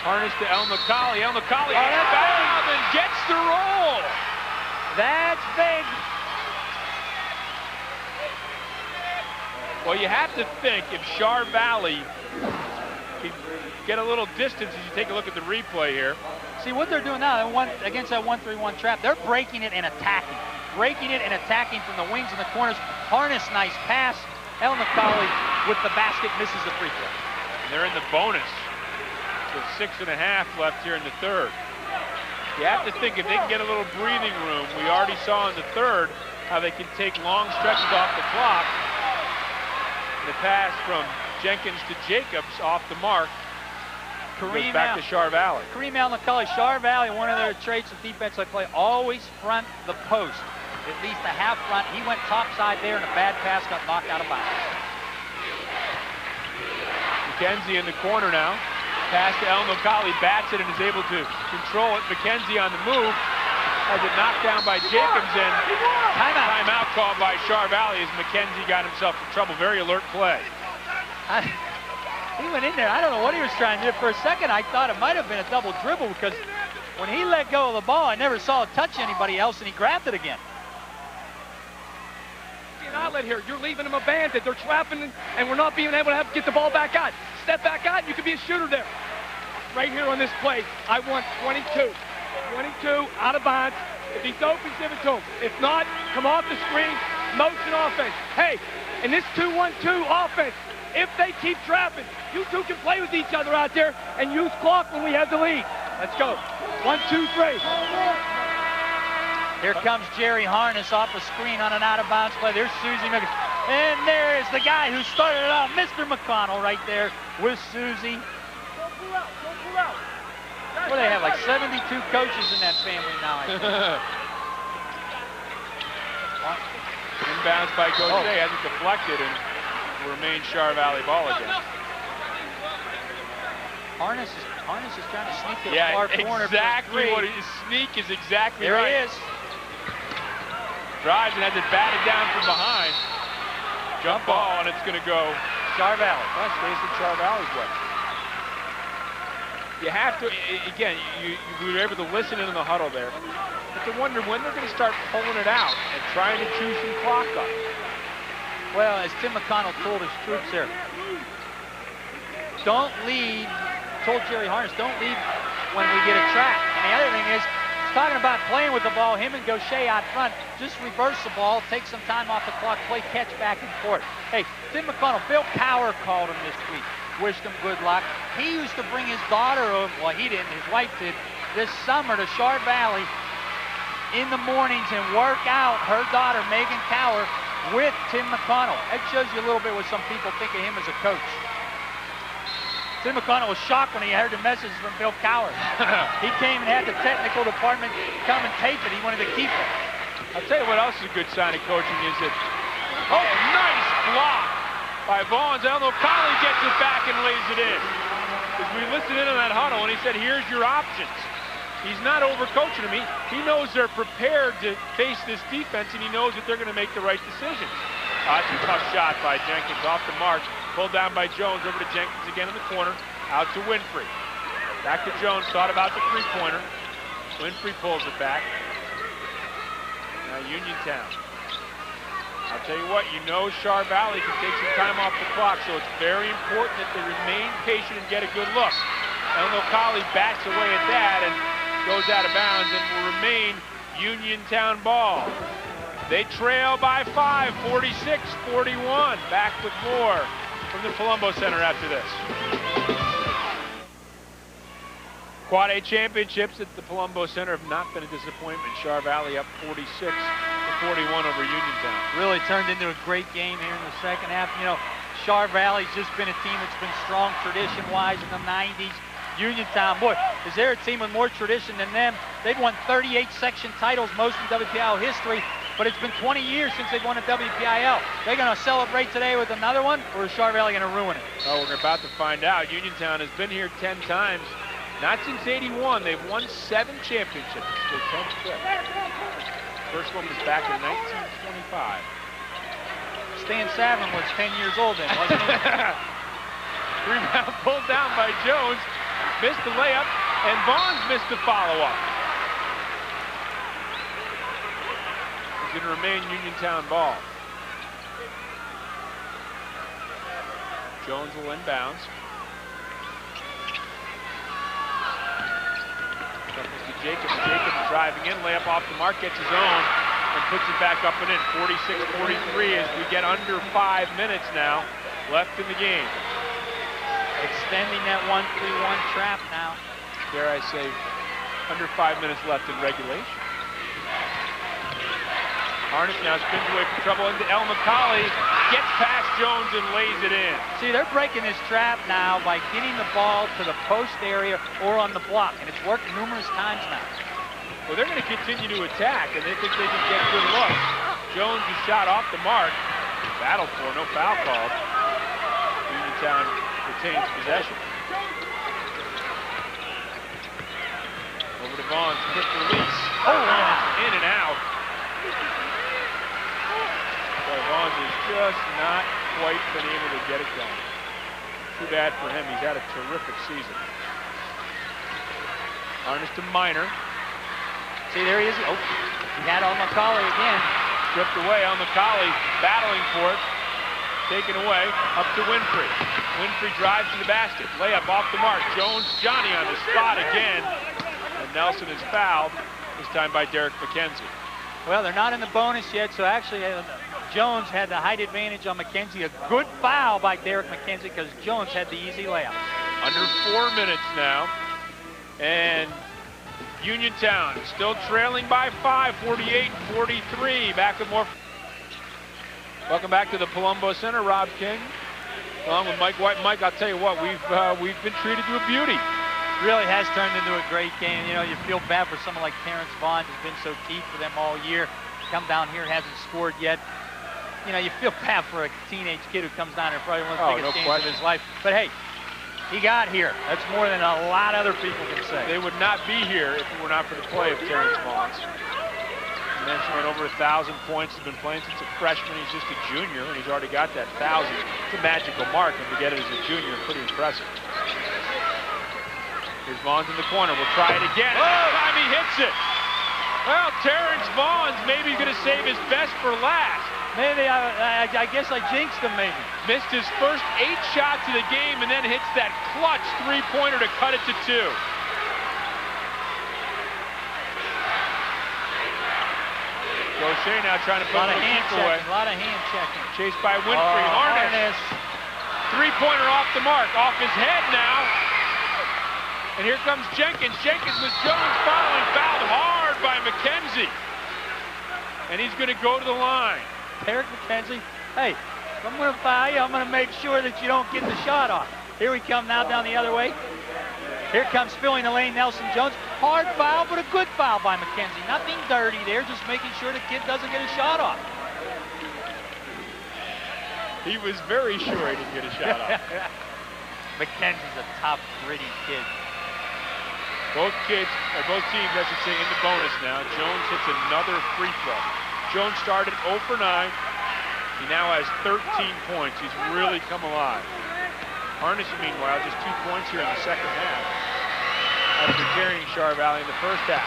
[SPEAKER 2] Harness to El McCauley. El McCauley fouled and gets the roll.
[SPEAKER 3] That's big.
[SPEAKER 2] Well, you have to think if Char Valley can get a little distance as you take a look at the replay here.
[SPEAKER 3] See what they're doing now against that 1-3-1 trap. They're breaking it and attacking. Breaking it and attacking from the wings and the corners. Harness, nice pass. El McCauley with the basket misses the free throw.
[SPEAKER 2] And they're in the bonus. With 6.5 left here in the third. You have to think if they can get a little breathing room, we already saw in the third how they can take long stretches off the clock. The pass from Jenkins to Jacobs off the mark. Goes back to Char Valley.
[SPEAKER 3] Kareem El McCauley, Char Valley, one of their traits of defense they play, always front the post. At least a half front. He went topside there and a bad pass got knocked out of bounds.
[SPEAKER 2] McKenzie in the corner now. Pass to El McCauley, bats it and is able to control it. McKenzie on the move. Has it knocked down by Jacobs and timeout called by Char Valley as McKenzie got himself in trouble. Very alert play.
[SPEAKER 3] He went in there. I don't know what he was trying to do. For a second, I thought it might have been a double dribble because when he let go of the ball, I never saw it touch anybody else, and he grabbed it again.
[SPEAKER 17] An outlet here. You're leaving them abandoned. They're trapping, and we're not being able to get the ball back out. Step back out, you could be a shooter there. Right here on this play, I want 22. 22 out of bounds. If he's open, give it to him. If not, come off the screen, motion offense. Hey, in this 2-1-2 offense, if they keep trapping, you two can play with each other out there and use clock when we have the lead. Let's go. 1, 2, 3.
[SPEAKER 3] Here comes Jerry Harness off a screen on an out-of-bounds play. There's Susie McConnell. And there is the guy who started it off, Mr. McConnell, right there with Susie. Well, they have like 72 coaches in that family now, I think.
[SPEAKER 2] Inbounds by Gaucher, has it deflected and remains Char Valley ball again.
[SPEAKER 3] Harness is trying to sneak to the
[SPEAKER 2] far
[SPEAKER 3] corner.
[SPEAKER 2] Exactly what his sneak is exactly
[SPEAKER 3] there
[SPEAKER 2] right.
[SPEAKER 3] There he is.
[SPEAKER 2] Drives and has it batted down from behind. Jump ball, and it's going to go
[SPEAKER 3] Char Valley.
[SPEAKER 2] That's basically Char Valley's way. You have to, again, we were able to listen in the huddle there, but to wonder when they're going to start pulling it out and trying to chew some clock up.
[SPEAKER 3] Well, as Tim McConnell told his troops there, don't lead, told Jerry Harness, don't lead when we get a trap. And the other thing is, he's talking about playing with the ball, him and Gaucher out front, just reverse the ball, take some time off the clock, play catch back and forth. Hey, Tim McConnell, Bill Cower called him this week. Wished him good luck. He used to bring his daughter over, well, he didn't, his wife did, this summer to Char Valley in the mornings and work out her daughter, Megan Cower, with Tim McConnell. That shows you a little bit what some people think of him as a coach. Tim McConnell was shocked when he heard the message from Bill Cower. He came and had the technical department come and tape it. He wanted to keep it.
[SPEAKER 2] I'll tell you what else is a good sign of coaching is that, nice block by Vaughns. El McCauley gets it back and lays it in. is we listened in on that huddle, and he said, here's your options. He's not overcoaching them. He knows they're prepared to face this defense, and he knows that they're going to make the right decisions. That's a tough shot by Jenkins off the mark. Pulled down by Jones, over to Jenkins again in the corner. Out to Winfrey. Back to Jones, thought about the three-pointer. Winfrey pulls it back. Now Uniontown. I'll tell you what, you know Char Valley can take some time off the clock, so it's very important that they remain patient and get a good look. Elmo Colley bats away at that and goes out of bounds and will remain Uniontown ball. They trail by 5, 46-41. Back with more from the Palumbo Center after this. Quad A championships at the Palumbo Center have not been a disappointment. Char Valley up 46-41 over Uniontown.
[SPEAKER 3] Really turned into a great game here in the second half. You know, Char Valley's just been a team that's been strong tradition-wise in the 90s. Uniontown, boy, is there a team with more tradition than them? They've won 38 section titles, most in WPIL history, but it's been 20 years since they've won a WPIL. They're going to celebrate today with another one, or is Char Valley going to ruin it?
[SPEAKER 2] Oh, we're about to find out. Uniontown has been here 10 times. Not since '81. They've won 7 championships. It's their 10th trip. First one was back in 1925.
[SPEAKER 3] Stan Savin was 10 years old then, wasn't he?
[SPEAKER 2] Rebound pulled down by Jones. Missed the layup, and Vaughn's missed the follow-up. It's going to remain Uniontown ball. Jones will inbounds. Comes to Jacobs. Jacobs driving in, layup off the mark, gets his own, and puts it back up and in. 46-43 as we get under 5 minutes now left in the game.
[SPEAKER 3] Extending that 1-3-1 trap now.
[SPEAKER 2] Dare I say, under 5 minutes left in regulation. Harness now spins away from trouble into El McCauley. Gets past Jones and lays it in.
[SPEAKER 3] See, they're breaking this trap now by getting the ball to the post area or on the block, and it's worked numerous times now.
[SPEAKER 2] Well, they're going to continue to attack, and they think they can get good looks. Jones is shot off the mark. Battled for, no foul called. Uniontown retains possession. Over to Vaughn's quick release. Oh, yeah. In and out. Boy, Vaughn's has just not quite been able to get it going. Too bad for him. He's had a terrific season. Harness to Minor.
[SPEAKER 3] See, there he is. Oh, he had on McCauley again.
[SPEAKER 2] Stripped away on McCauley, battling for it. Taken away, up to Winfrey. Winfrey drives to the basket. Layup off the mark. Jones, Johnny on the spot again. And Nelson is fouled, this time by Derek McKenzie.
[SPEAKER 3] Well, they're not in the bonus yet, so actually Jones had the height advantage on McKenzie. A good foul by Derek McKenzie because Jones had the easy layup.
[SPEAKER 2] Under 4 minutes now. And Uniontown still trailing by 5, 48-43. Back with more. Welcome back to the Palumbo Center. Rob King, along with Mike White. Mike, I'll tell you what, we've been treated to a beauty.
[SPEAKER 3] Really has turned into a great game. You know, you feel bad for someone like Terrence Vaughn, who's been so key for them all year. Come down here, hasn't scored yet. You know, you feel bad for a teenage kid who comes down here, probably one of the biggest games of his life. But hey, he got here. That's more than a lot of other people can say.
[SPEAKER 2] They would not be here if it were not for the play of Terrence Vaughn. He mentioned over 1,000 points. He's been playing since a freshman. He's just a junior, and he's already got that 1,000. It's a magical mark, and to get it as a junior, pretty impressive. Here's Vaughn's in the corner. We'll try it again. Oh! This time he hits it. Well, Terrence Vaughn's maybe going to save his best for last.
[SPEAKER 3] Maybe, I guess I jinxed him maybe.
[SPEAKER 2] Missed his first 8 shots of the game and then hits that clutch three-pointer to cut it to 2. Gaucher now trying to put the keep away.
[SPEAKER 3] A lot of hand checking.
[SPEAKER 2] Chased by Winfrey. Harness. Three-pointer off the mark. Off his head now. And here comes Jenkins. Jenkins with Jones following, fouled hard by McKenzie. And he's going to go to the line.
[SPEAKER 3] Derek McKenzie, hey, if I'm going to foul you, I'm going to make sure that you don't get the shot off. Here we come now down the other way. Here comes filling the lane, Nelson Jones. Hard foul, but a good foul by McKenzie. Nothing dirty there, just making sure the kid doesn't get a shot off.
[SPEAKER 2] He was very sure he didn't get a shot off.
[SPEAKER 3] McKenzie's a tough, gritty kid.
[SPEAKER 2] Both teams, I should say, in the bonus now. Jones hits another free throw. Jones started 0 for 9. He now has 13 points. He's really come alive. Harness, meanwhile, just 2 points here in the second half after carrying Char Valley in the first half.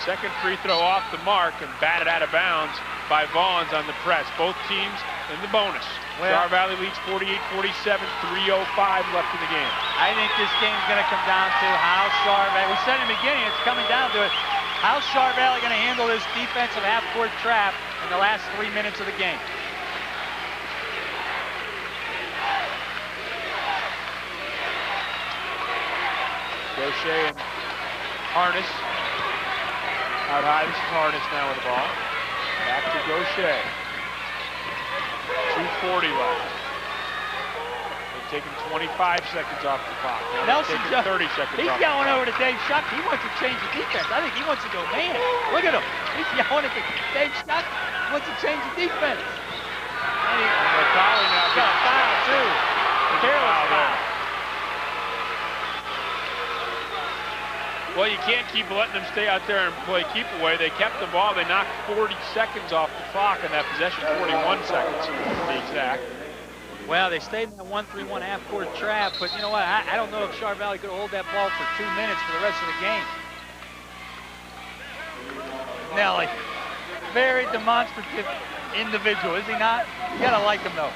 [SPEAKER 2] Second free throw off the mark and batted out of bounds by Vaughns on the press. Both teams in the bonus.
[SPEAKER 3] Well,
[SPEAKER 2] Char Valley leads 48-47, 3:05 left in the game.
[SPEAKER 3] I think this game's going to come down to how Char Valley, we said in the beginning, it's coming down to it. How's Char Valley going to handle this defensive half-court trap in the last 3 minutes of the game?
[SPEAKER 2] Gaucher and Harness. Out high, this is Harness now with the ball. Back to Gaucher. 2:40 left. They've taken 25 seconds off the clock. Now
[SPEAKER 3] Nelson
[SPEAKER 2] they've taken 30 seconds
[SPEAKER 3] he's
[SPEAKER 2] off
[SPEAKER 3] yelling
[SPEAKER 2] the clock.
[SPEAKER 3] over to Dave Shuck. He wants to change the defense. I think he wants to go man. Look at him. He's yelling at Dave Shuck. He wants to change the defense. And
[SPEAKER 2] McCauley now
[SPEAKER 3] got a foul, too. Careless foul.
[SPEAKER 2] Well, you can't keep letting them stay out there and play keep away. They kept the ball. They knocked 40 seconds off the clock in that possession, 41 seconds to be exact.
[SPEAKER 3] Well, they stayed in the 1-3-1 half-court trap, but you know what? I don't know if Char Valley could hold that ball for 2 minutes for the rest of the game. Nelly, very demonstrative individual, is he not? You gotta like him though.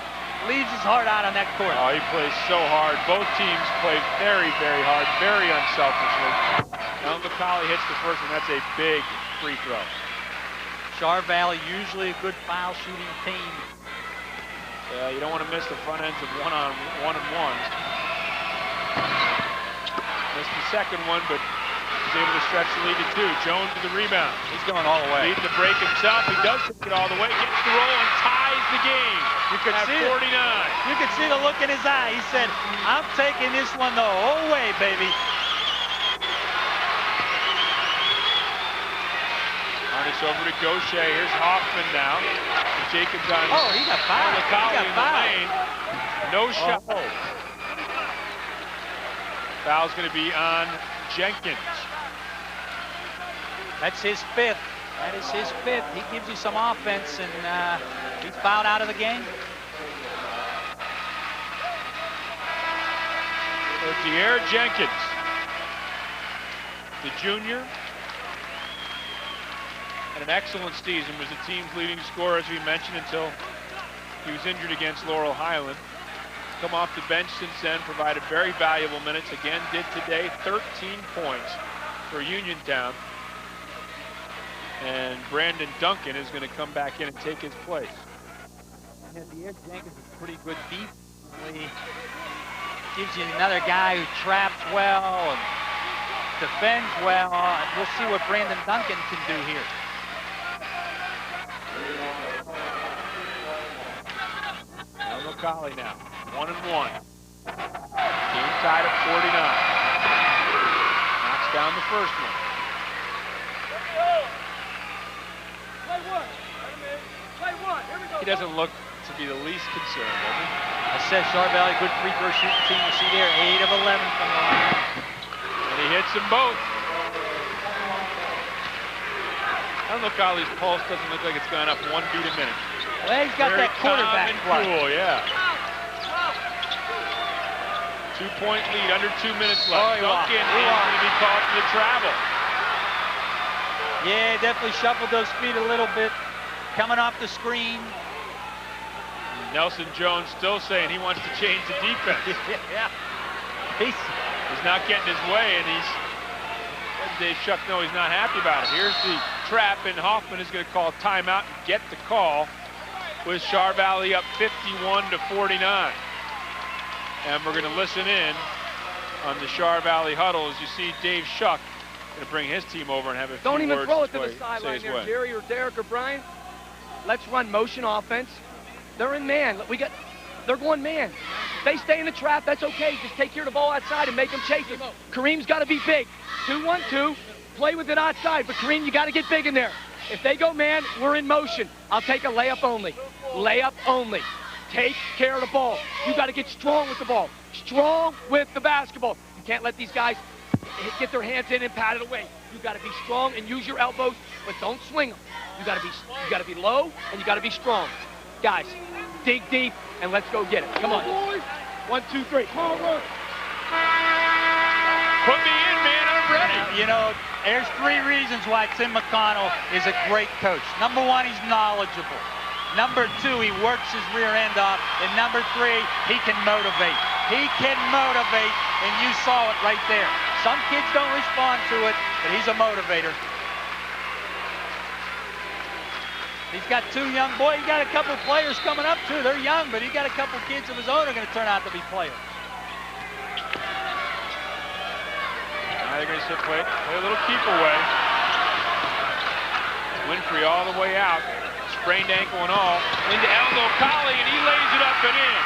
[SPEAKER 3] Leaves his heart out on that court.
[SPEAKER 2] Oh, he plays so hard. Both teams play very, very hard, very unselfishly. Now McCauley hits the first one. That's a big free throw.
[SPEAKER 3] Char Valley, usually a good foul shooting team.
[SPEAKER 2] Yeah, you don't want to miss the front ends of one-on-ones. Missed the second one, but he's able to stretch the lead to 2. Jones to the rebound.
[SPEAKER 3] He's going all the way.
[SPEAKER 2] Needing to break himself. He does take it all the way. Gets the roll and ties the game.
[SPEAKER 3] You could
[SPEAKER 2] at
[SPEAKER 3] see
[SPEAKER 2] 49.
[SPEAKER 3] You could see the look in his eye. He said, I'm taking this one the whole way, baby.
[SPEAKER 2] Harness over to Gaucher. Here's Hoffman now. Jacobs on.
[SPEAKER 3] Oh, he got fouled.
[SPEAKER 2] He got in the lane. No shot.
[SPEAKER 3] Oh.
[SPEAKER 2] Foul's going to be on Jenkins.
[SPEAKER 3] That's his 5th. That is his 5th. He gives you some offense, and he's fouled out of the game.
[SPEAKER 2] So De'Aaron Jenkins, the junior, had an excellent season, was the team's leading scorer, as we mentioned, until he was injured against Laurel Highland. Come off the bench since then, provided very valuable minutes. Again, did today 13 points for Uniontown. And Brandon Duncan is going to come back in and take his place.
[SPEAKER 3] Yeah, De'Aaron Jenkins is pretty good defensively. Gives you another guy who traps well and defends well. We'll see what Brandon Duncan can do here.
[SPEAKER 2] Now McCauley now, 1-1. Team tied at 49. Knocks down the first one. He doesn't look to be the least concerned, does he?
[SPEAKER 3] I said Char Valley, good free throw shooting team. You see there, 8 of 11 from the line.
[SPEAKER 2] And he hits them both. McCauley's pulse doesn't look like it's gone up 1 beat a minute.
[SPEAKER 3] Well, he's got
[SPEAKER 2] very
[SPEAKER 3] that quarterback
[SPEAKER 2] calm and cool, yeah. 2-point lead, under 2 minutes left. Duncan is going to be called for the travel.
[SPEAKER 3] Yeah, definitely shuffled those feet a little bit. Coming off the screen.
[SPEAKER 2] Nelson Jones still saying he wants to change the defense.
[SPEAKER 3] Yeah. He's
[SPEAKER 2] not getting his way, and he's letting Dave Shuck know he's not happy about it. Here's the trap, and Hoffman is going to call timeout and get the call with Char Valley up 51-49. And we're going to listen in on the Char Valley huddle as you see Dave Shuck going to bring his team over and have a few
[SPEAKER 17] Don't even
[SPEAKER 2] words
[SPEAKER 17] throw it to
[SPEAKER 2] say
[SPEAKER 17] the sideline
[SPEAKER 2] his
[SPEAKER 17] there,
[SPEAKER 2] way.
[SPEAKER 17] Jerry or Derek or Brian. Let's run motion offense. They're in man. They're going man. They stay in the trap, that's okay. Just take care of the ball outside and make them chase it. Kareem's got to be big. 2-1-2, play with it outside. But Kareem, you got to get big in there. If they go man, we're in motion. I'll take a layup only. Layup only. Take care of the ball. You got to get strong with the ball. Strong with the basketball. You can't let these guys get their hands in and pat it away. You got to be strong and use your elbows, but don't swing them. You got to be low and you got to be strong. Guys, dig deep and let's go get it. Come on. 1, 2, 3.
[SPEAKER 2] Put me in, man. I'm ready.
[SPEAKER 3] You know, there's 3 reasons why Tim McConnell is a great coach. Number 1, he's knowledgeable. Number 2, he works his rear end off. And number 3, he can motivate. He can motivate, and you saw it right there. Some kids don't respond to it, but he's a motivator. He's got 2 young boys. He got a couple of players coming up, too. They're young, but he got a couple of kids of his own who are going to turn out to be players.
[SPEAKER 2] Now they're going to play a little keep away. Winfrey all the way out. Sprained ankle and all. Into Elmo Colley, and he lays it up and in.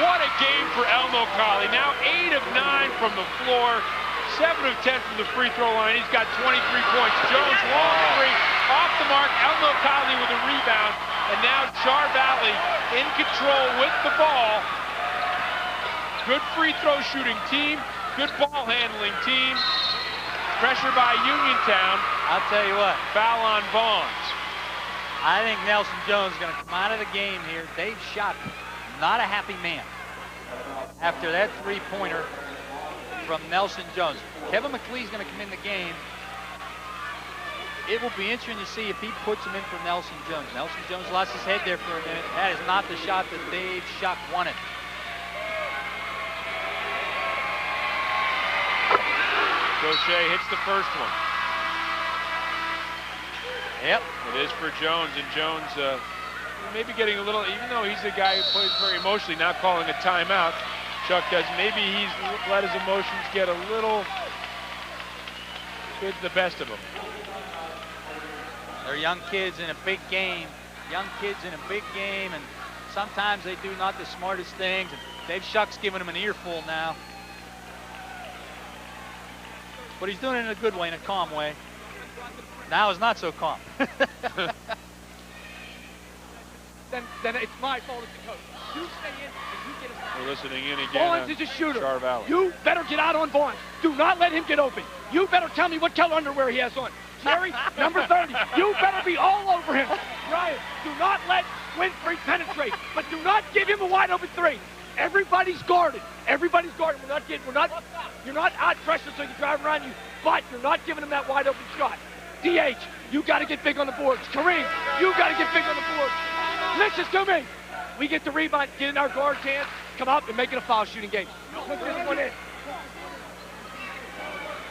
[SPEAKER 2] What a game for Elmo Colley. Now 8 of 9 from the floor. 7 of 10 from the free throw line. He's got 23 points. Jones, long three, off the mark. Elmo Colley with a rebound. And now Char Valley in control with the ball. Good free throw shooting team. Good ball handling team. Pressure by Uniontown.
[SPEAKER 3] I'll tell you what.
[SPEAKER 2] Foul on Vaughns.
[SPEAKER 3] I think Nelson Jones is going to come out of the game here. Dave Shock, not a happy man after that three-pointer from Nelson Jones. Kevin McLee's going to come in the game. It will be interesting to see if he puts him in for Nelson Jones. Nelson Jones lost his head there for a minute. That is not the shot that Dave Shock wanted.
[SPEAKER 2] Gaucher hits the first one.
[SPEAKER 3] Yep.
[SPEAKER 2] It is for Jones, and Jones maybe getting a little, even though he's the guy who plays very emotionally, not calling a timeout. Chuck does. Maybe he's let his emotions get a little the best of him.
[SPEAKER 3] They're young kids in a big game. Young kids in a big game, and sometimes they do not the smartest things. And Dave Shuck's giving them an earful now. But he's doing it in a good way, in a calm way. Now it's not so calm.
[SPEAKER 17] then it's my fault as the coach. You stay in and you get us.
[SPEAKER 2] We're listening in again.
[SPEAKER 17] Vaughns is a shooter.
[SPEAKER 2] Char Valley.
[SPEAKER 17] You better get out on Vaughns. Do not let him get open. You better tell me what color underwear he has on. Jerry, number 30. You better be all over him. Ryan, do not let Winfrey penetrate, but do not give him a wide open 3. Everybody's guarded. Everybody's guarded. You're not out pressure so you drive around you, but you're not giving him that wide open shot. DH, you got to get big on the boards. Kareem, you got to get big on the boards. Listen to me. We get the rebound, get in our guard's hands, come out and make it a foul shooting game. Put this one in.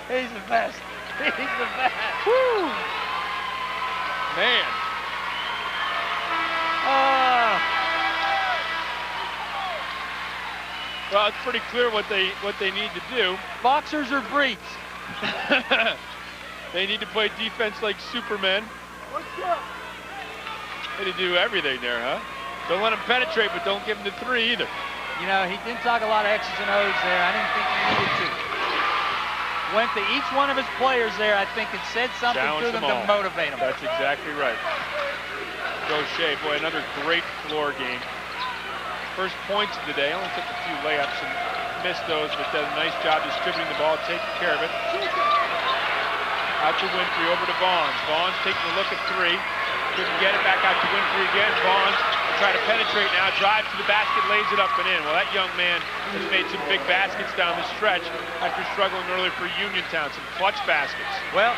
[SPEAKER 3] He's the best. He's the best.
[SPEAKER 2] Woo! Man. Well, it's pretty clear what they need to do.
[SPEAKER 3] Boxers or breeds?
[SPEAKER 2] They need to play defense like Supermen. They need to do everything there, huh? Don't let them penetrate, but don't give them the 3 either.
[SPEAKER 3] You know, he didn't talk a lot of X's and O's there. I didn't think he needed to. Went to each one of his players there, I think, and said something to them to motivate them.
[SPEAKER 2] That's exactly right. Gaucher, boy, another great floor game. First points of the day. Only took a few layups and missed those, but does a nice job distributing the ball, taking care of it. Out to Winfrey, over to Vaughns. Vaughns taking a look at 3. Couldn't get it, back out to Winfrey again. Vaughns will try to penetrate now, drives to the basket, lays it up and in. Well, that young man has made some big baskets down the stretch after struggling earlier for Uniontown, some clutch baskets.
[SPEAKER 3] Well,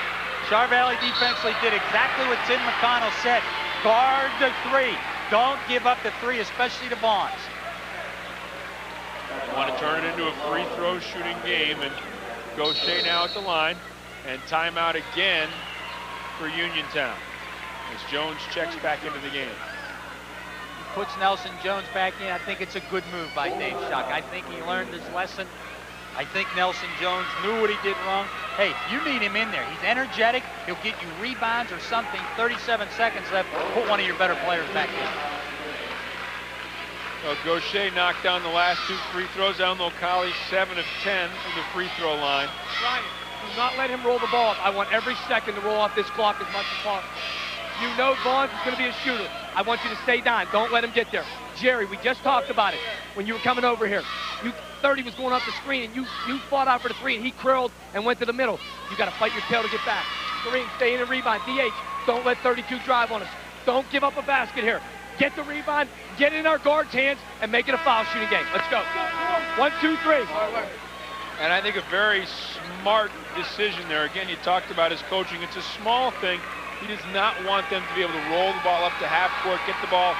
[SPEAKER 3] Char Valley defensively did exactly what Tim McConnell said. Guard the 3. Don't give up the 3, especially to Vaughns.
[SPEAKER 2] You want to turn it into a free throw shooting game, and Gaucher now at the line, and timeout again for Uniontown as Jones checks back into the game.
[SPEAKER 3] He puts Nelson Jones back in. I think it's a good move by Dave Shock. I think he learned his lesson. I think Nelson Jones knew what he did wrong. Hey, you need him in there. He's energetic. He'll get you rebounds or something. 37 seconds left. Put one of your better players back in.
[SPEAKER 2] Well, Gaucher knocked down the last 2 free throws. Elmo Colley 7 of 10 from the free throw line.
[SPEAKER 17] Ryan, do not let him roll the ball. I want every second to roll off this clock as much as possible. You know Vaughns is going to be a shooter. I want you to stay down. Don't let him get there. Jerry, we just talked about it when you were coming over here. 30 was going off the screen, and you fought out for the 3, and he curled and went to the middle. You got to fight your tail to get back. Kareem, stay in the rebound. DH, don't let 32 drive on us. Don't give up a basket here. Get the rebound, get it in our guard's hands, and make it a foul shooting game. Let's go. 1, 2, 3.
[SPEAKER 2] And I think a very smart decision there. Again, you talked about his coaching. It's a small thing. He does not want them to be able to roll the ball up to half court, get the ball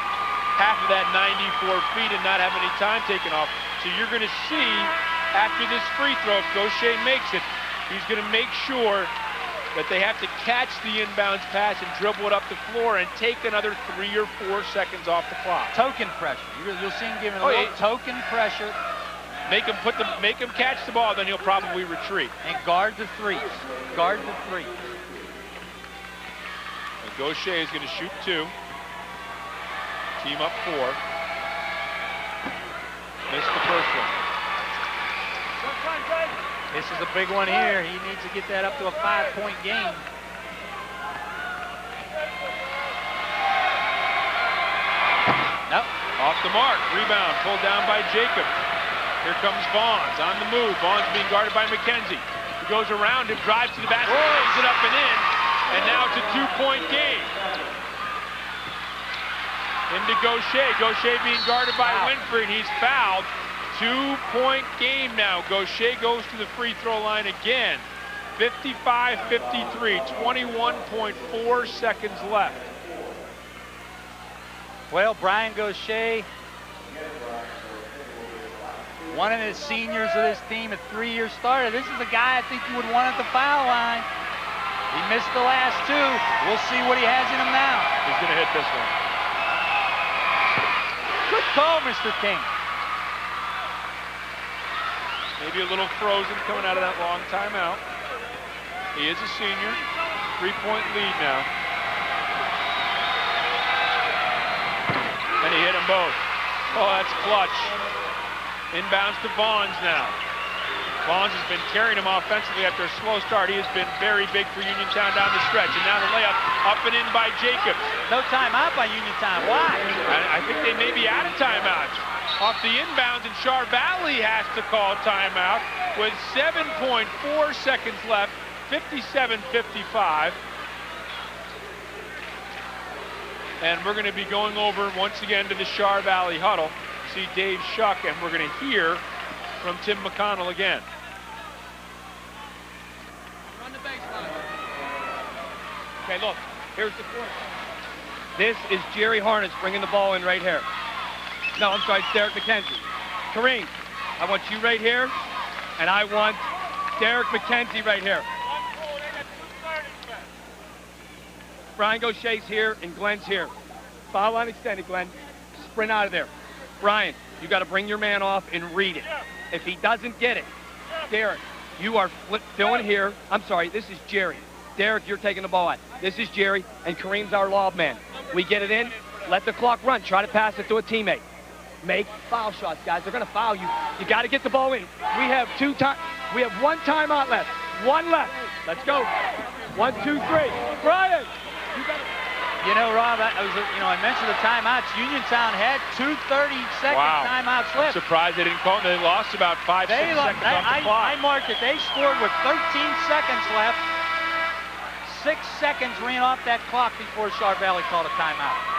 [SPEAKER 2] half of that 94 feet and not have any time taken off. So you're going to see after this free throw, if Gaucher makes it, he's going to make sure that they have to catch the inbounds pass and dribble it up the floor and take another 3 or 4 seconds off the clock.
[SPEAKER 3] Token pressure. You'll see him giving a little token pressure.
[SPEAKER 2] Make him catch the ball, then he'll probably retreat.
[SPEAKER 3] And guard the 3s. Guard the 3s.
[SPEAKER 2] And Gaucher is going to shoot 2. Team up 4. Missed the first one.
[SPEAKER 3] This is a big one here. He needs to get that up to a 5-point game. Nope.
[SPEAKER 2] Off the mark. Rebound pulled down by Jacobs. Here comes Vaughns on the move. Vaughns being guarded by McKenzie. He goes around him, drives to the basket, lays it up and in. And now it's a 2-point game. Into Gaucher. Gaucher being guarded by Winfrey. He's fouled. 2-point game now. Gaucher goes to the free throw line again. 55-53, 21.4 seconds left.
[SPEAKER 3] Well, Brian Gaucher, one of the seniors of this team, a 3-year starter. This is the guy I think you would want at the foul line. He missed the last 2. We'll see what he has in him now.
[SPEAKER 2] He's going to hit this one.
[SPEAKER 3] Good call, Mr. King.
[SPEAKER 2] Maybe a little frozen coming out of that long timeout. He is a senior. 3-point lead now. And he hit them both. Oh, that's clutch. Inbounds to Vaughns now. Vaughns has been carrying him offensively after a slow start. He has been very big for Uniontown down the stretch. And now the layup up and in by Jacobs.
[SPEAKER 3] No timeout by Uniontown. Why?
[SPEAKER 2] I think they may be out of timeouts. Off the inbounds, and Char Valley has to call timeout with 7.4 seconds left, 57-55. And we're going to be going over once again to the Char Valley huddle. See Dave Shuck, and we're going to hear from Tim McConnell again.
[SPEAKER 17] Run the baseline. Okay, look, here's the point. This is Jerry Harness bringing the ball in right here. No, I'm sorry, it's Derek McKenzie. Kareem, I want you right here, and I want Derek McKenzie right here. Brian Gaucher's here, and Glenn's here. Foul line extended, Glenn. Sprint out of there. Brian, you got to bring your man off and read it. If he doesn't get it, Derek, you are filling here. I'm sorry, this is Jerry. Derek, you're taking the ball out. This is Jerry, and Kareem's our lob man. We get it in, let the clock run. Try to pass it to a teammate. Make foul shots, guys. They're going to foul you. You got to get the ball in. We have 1 timeout left. 1 left. Let's go. 1, 2, 3. Brian, you got it.
[SPEAKER 3] You know, Rob, I mentioned the timeouts. Uniontown had 2 30-second timeouts left.
[SPEAKER 2] I'm surprised they didn't call them. They lost about 5, 6 seconds off the clock.
[SPEAKER 3] I marked it. They scored with 13 seconds left. 6 seconds ran off that clock before Char Valley called a timeout.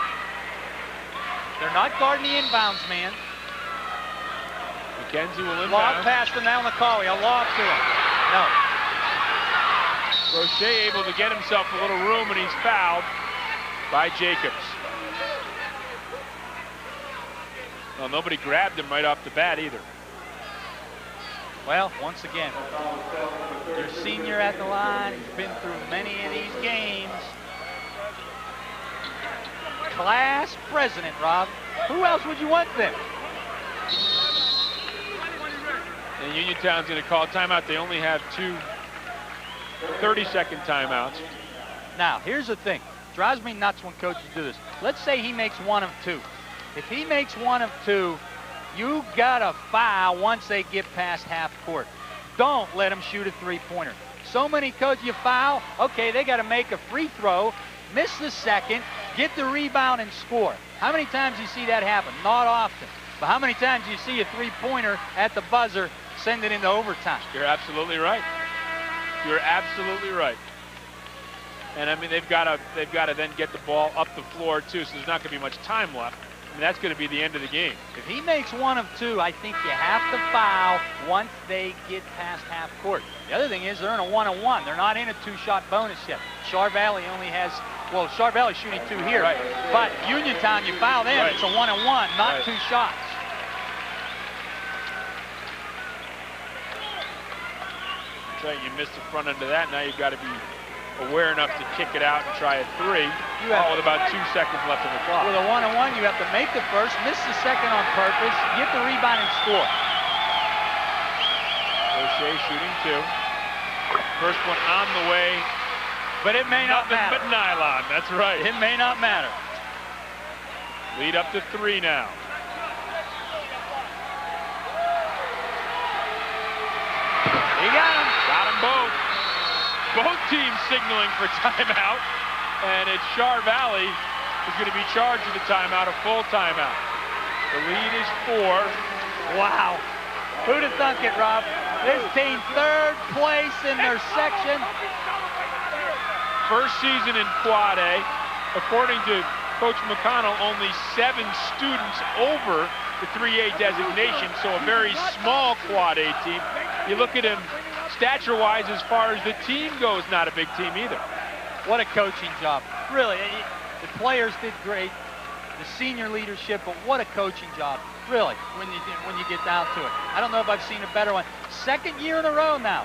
[SPEAKER 3] They're not guarding the inbounds, man.
[SPEAKER 2] McKenzie will inbound.
[SPEAKER 3] Lob past him now, McCauley. A lob to him. No.
[SPEAKER 2] Gaucher able to get himself a little room, and he's fouled by Jacobs. Well, nobody grabbed him right off the bat either.
[SPEAKER 3] Well, once again, your senior at the line. He's been through many of these games. Class president, Rob. Who else would you want there?
[SPEAKER 2] And Uniontown's going to call timeout. They only have 2 30-second timeouts.
[SPEAKER 3] Now, here's the thing. Drives me nuts when coaches do this. Let's say he makes 1 of 2. If he makes 1 of 2, you got to foul once they get past half court. Don't let him shoot a 3-pointer. So many coaches, you foul, okay, they got to make a free throw, miss the second, get the rebound and score. How many times do you see that happen? Not often. But how many times do you see a three-pointer at the buzzer send it into overtime?
[SPEAKER 2] You're absolutely right. You're absolutely right. And I mean, they've got to then get the ball up the floor too, so there's not going to be much time left. I mean, that's going to be the end of the game.
[SPEAKER 3] If he makes one of two, I think you have to foul once they get past half court. The other thing is they're in a 1-on-1. They're not in a two-shot bonus yet. Char Valley only has, well, Char Valley's shooting 2 here. Right. But Uniontown, you foul them, right. It's a 1-on-1, not 2 shots.
[SPEAKER 2] That's right, you missed the front end of that. Now you've got to be aware enough to kick it out and try a 3. With about 2 seconds left on the clock.
[SPEAKER 3] With a 1-on-1, you have to make the first, miss the second on purpose, get the rebound and score.
[SPEAKER 2] O'Shea shooting 2. First one on the way.
[SPEAKER 3] But it may not matter.
[SPEAKER 2] But nylon, that's right.
[SPEAKER 3] It may not matter.
[SPEAKER 2] Lead up to 3 now.
[SPEAKER 3] He got him.
[SPEAKER 2] Got them both. Both teams signaling for timeout. And it's Char Valley who's going to be charged with a timeout, a full timeout. The lead is 4.
[SPEAKER 3] Wow. Who'd have thunk it, Rob? This team 3rd place in their section.
[SPEAKER 2] First season in Quad A. According to Coach McConnell, only 7 students over the 3A designation, so a very small Quad A team. You look at him stature-wise, as far as the team goes, not a big team either.
[SPEAKER 3] What a coaching job. Really, the players did great, the senior leadership, but what a coaching job. Really, when you get down to it. I don't know if I've seen a better one. 2nd year in a row now.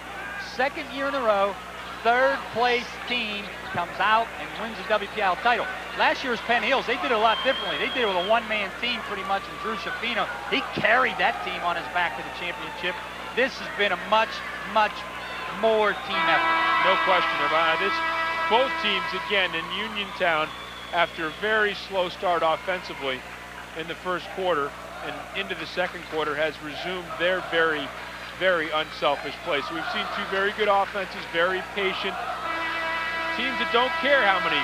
[SPEAKER 3] 2nd year in a row. 3rd place team comes out and wins the WPIAL title. Last year's Penn Hills, they did it a lot differently. They did it with a one-man team pretty much, and Drew Shafino, he carried that team on his back to the championship. This has been a much, much more team effort.
[SPEAKER 2] No question about this. Both teams, again, in Uniontown, after a very slow start offensively in the first quarter and into the second quarter, has resumed their very, very unselfish play. So we've seen 2 very good offenses, very patient teams that don't care how many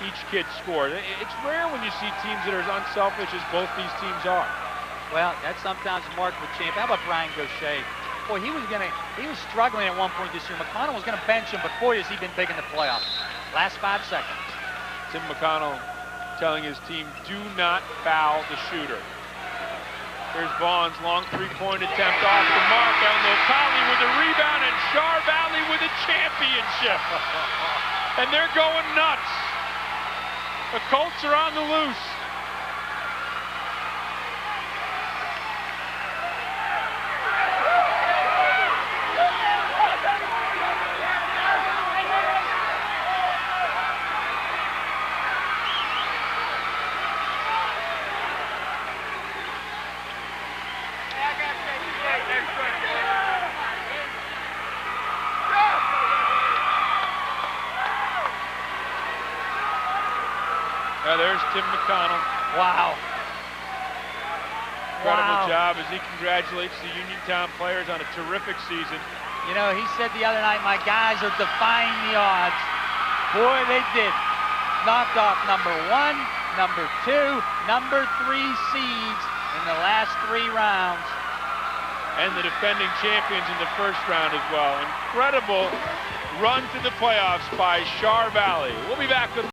[SPEAKER 2] each kid scores. It's rare when you see teams that are as unselfish as both these teams are.
[SPEAKER 3] Well, that's sometimes marked with champ. How about Brian Gaucher? Boy, he was struggling at one point this year. McConnell was gonna bench him, but boy, has he been big in the playoffs. Last 5 seconds.
[SPEAKER 2] Tim McConnell telling his team, do not foul the shooter. Here's Vaughn's long 3-point attempt off the mark. Elmo Colley with a rebound, and Char Valley with a championship. And they're going nuts. The Colts are on the loose. There's Tim McConnell.
[SPEAKER 3] Wow.
[SPEAKER 2] Incredible job as he congratulates the Uniontown players on a terrific season.
[SPEAKER 3] You know, he said the other night, my guys are defying the odds. Boy, they did. Knocked off number 1, number 2, number 3 seeds in the last 3 rounds.
[SPEAKER 2] And the defending champions in the first round as well. Incredible run to the playoffs by Char Valley. We'll be back with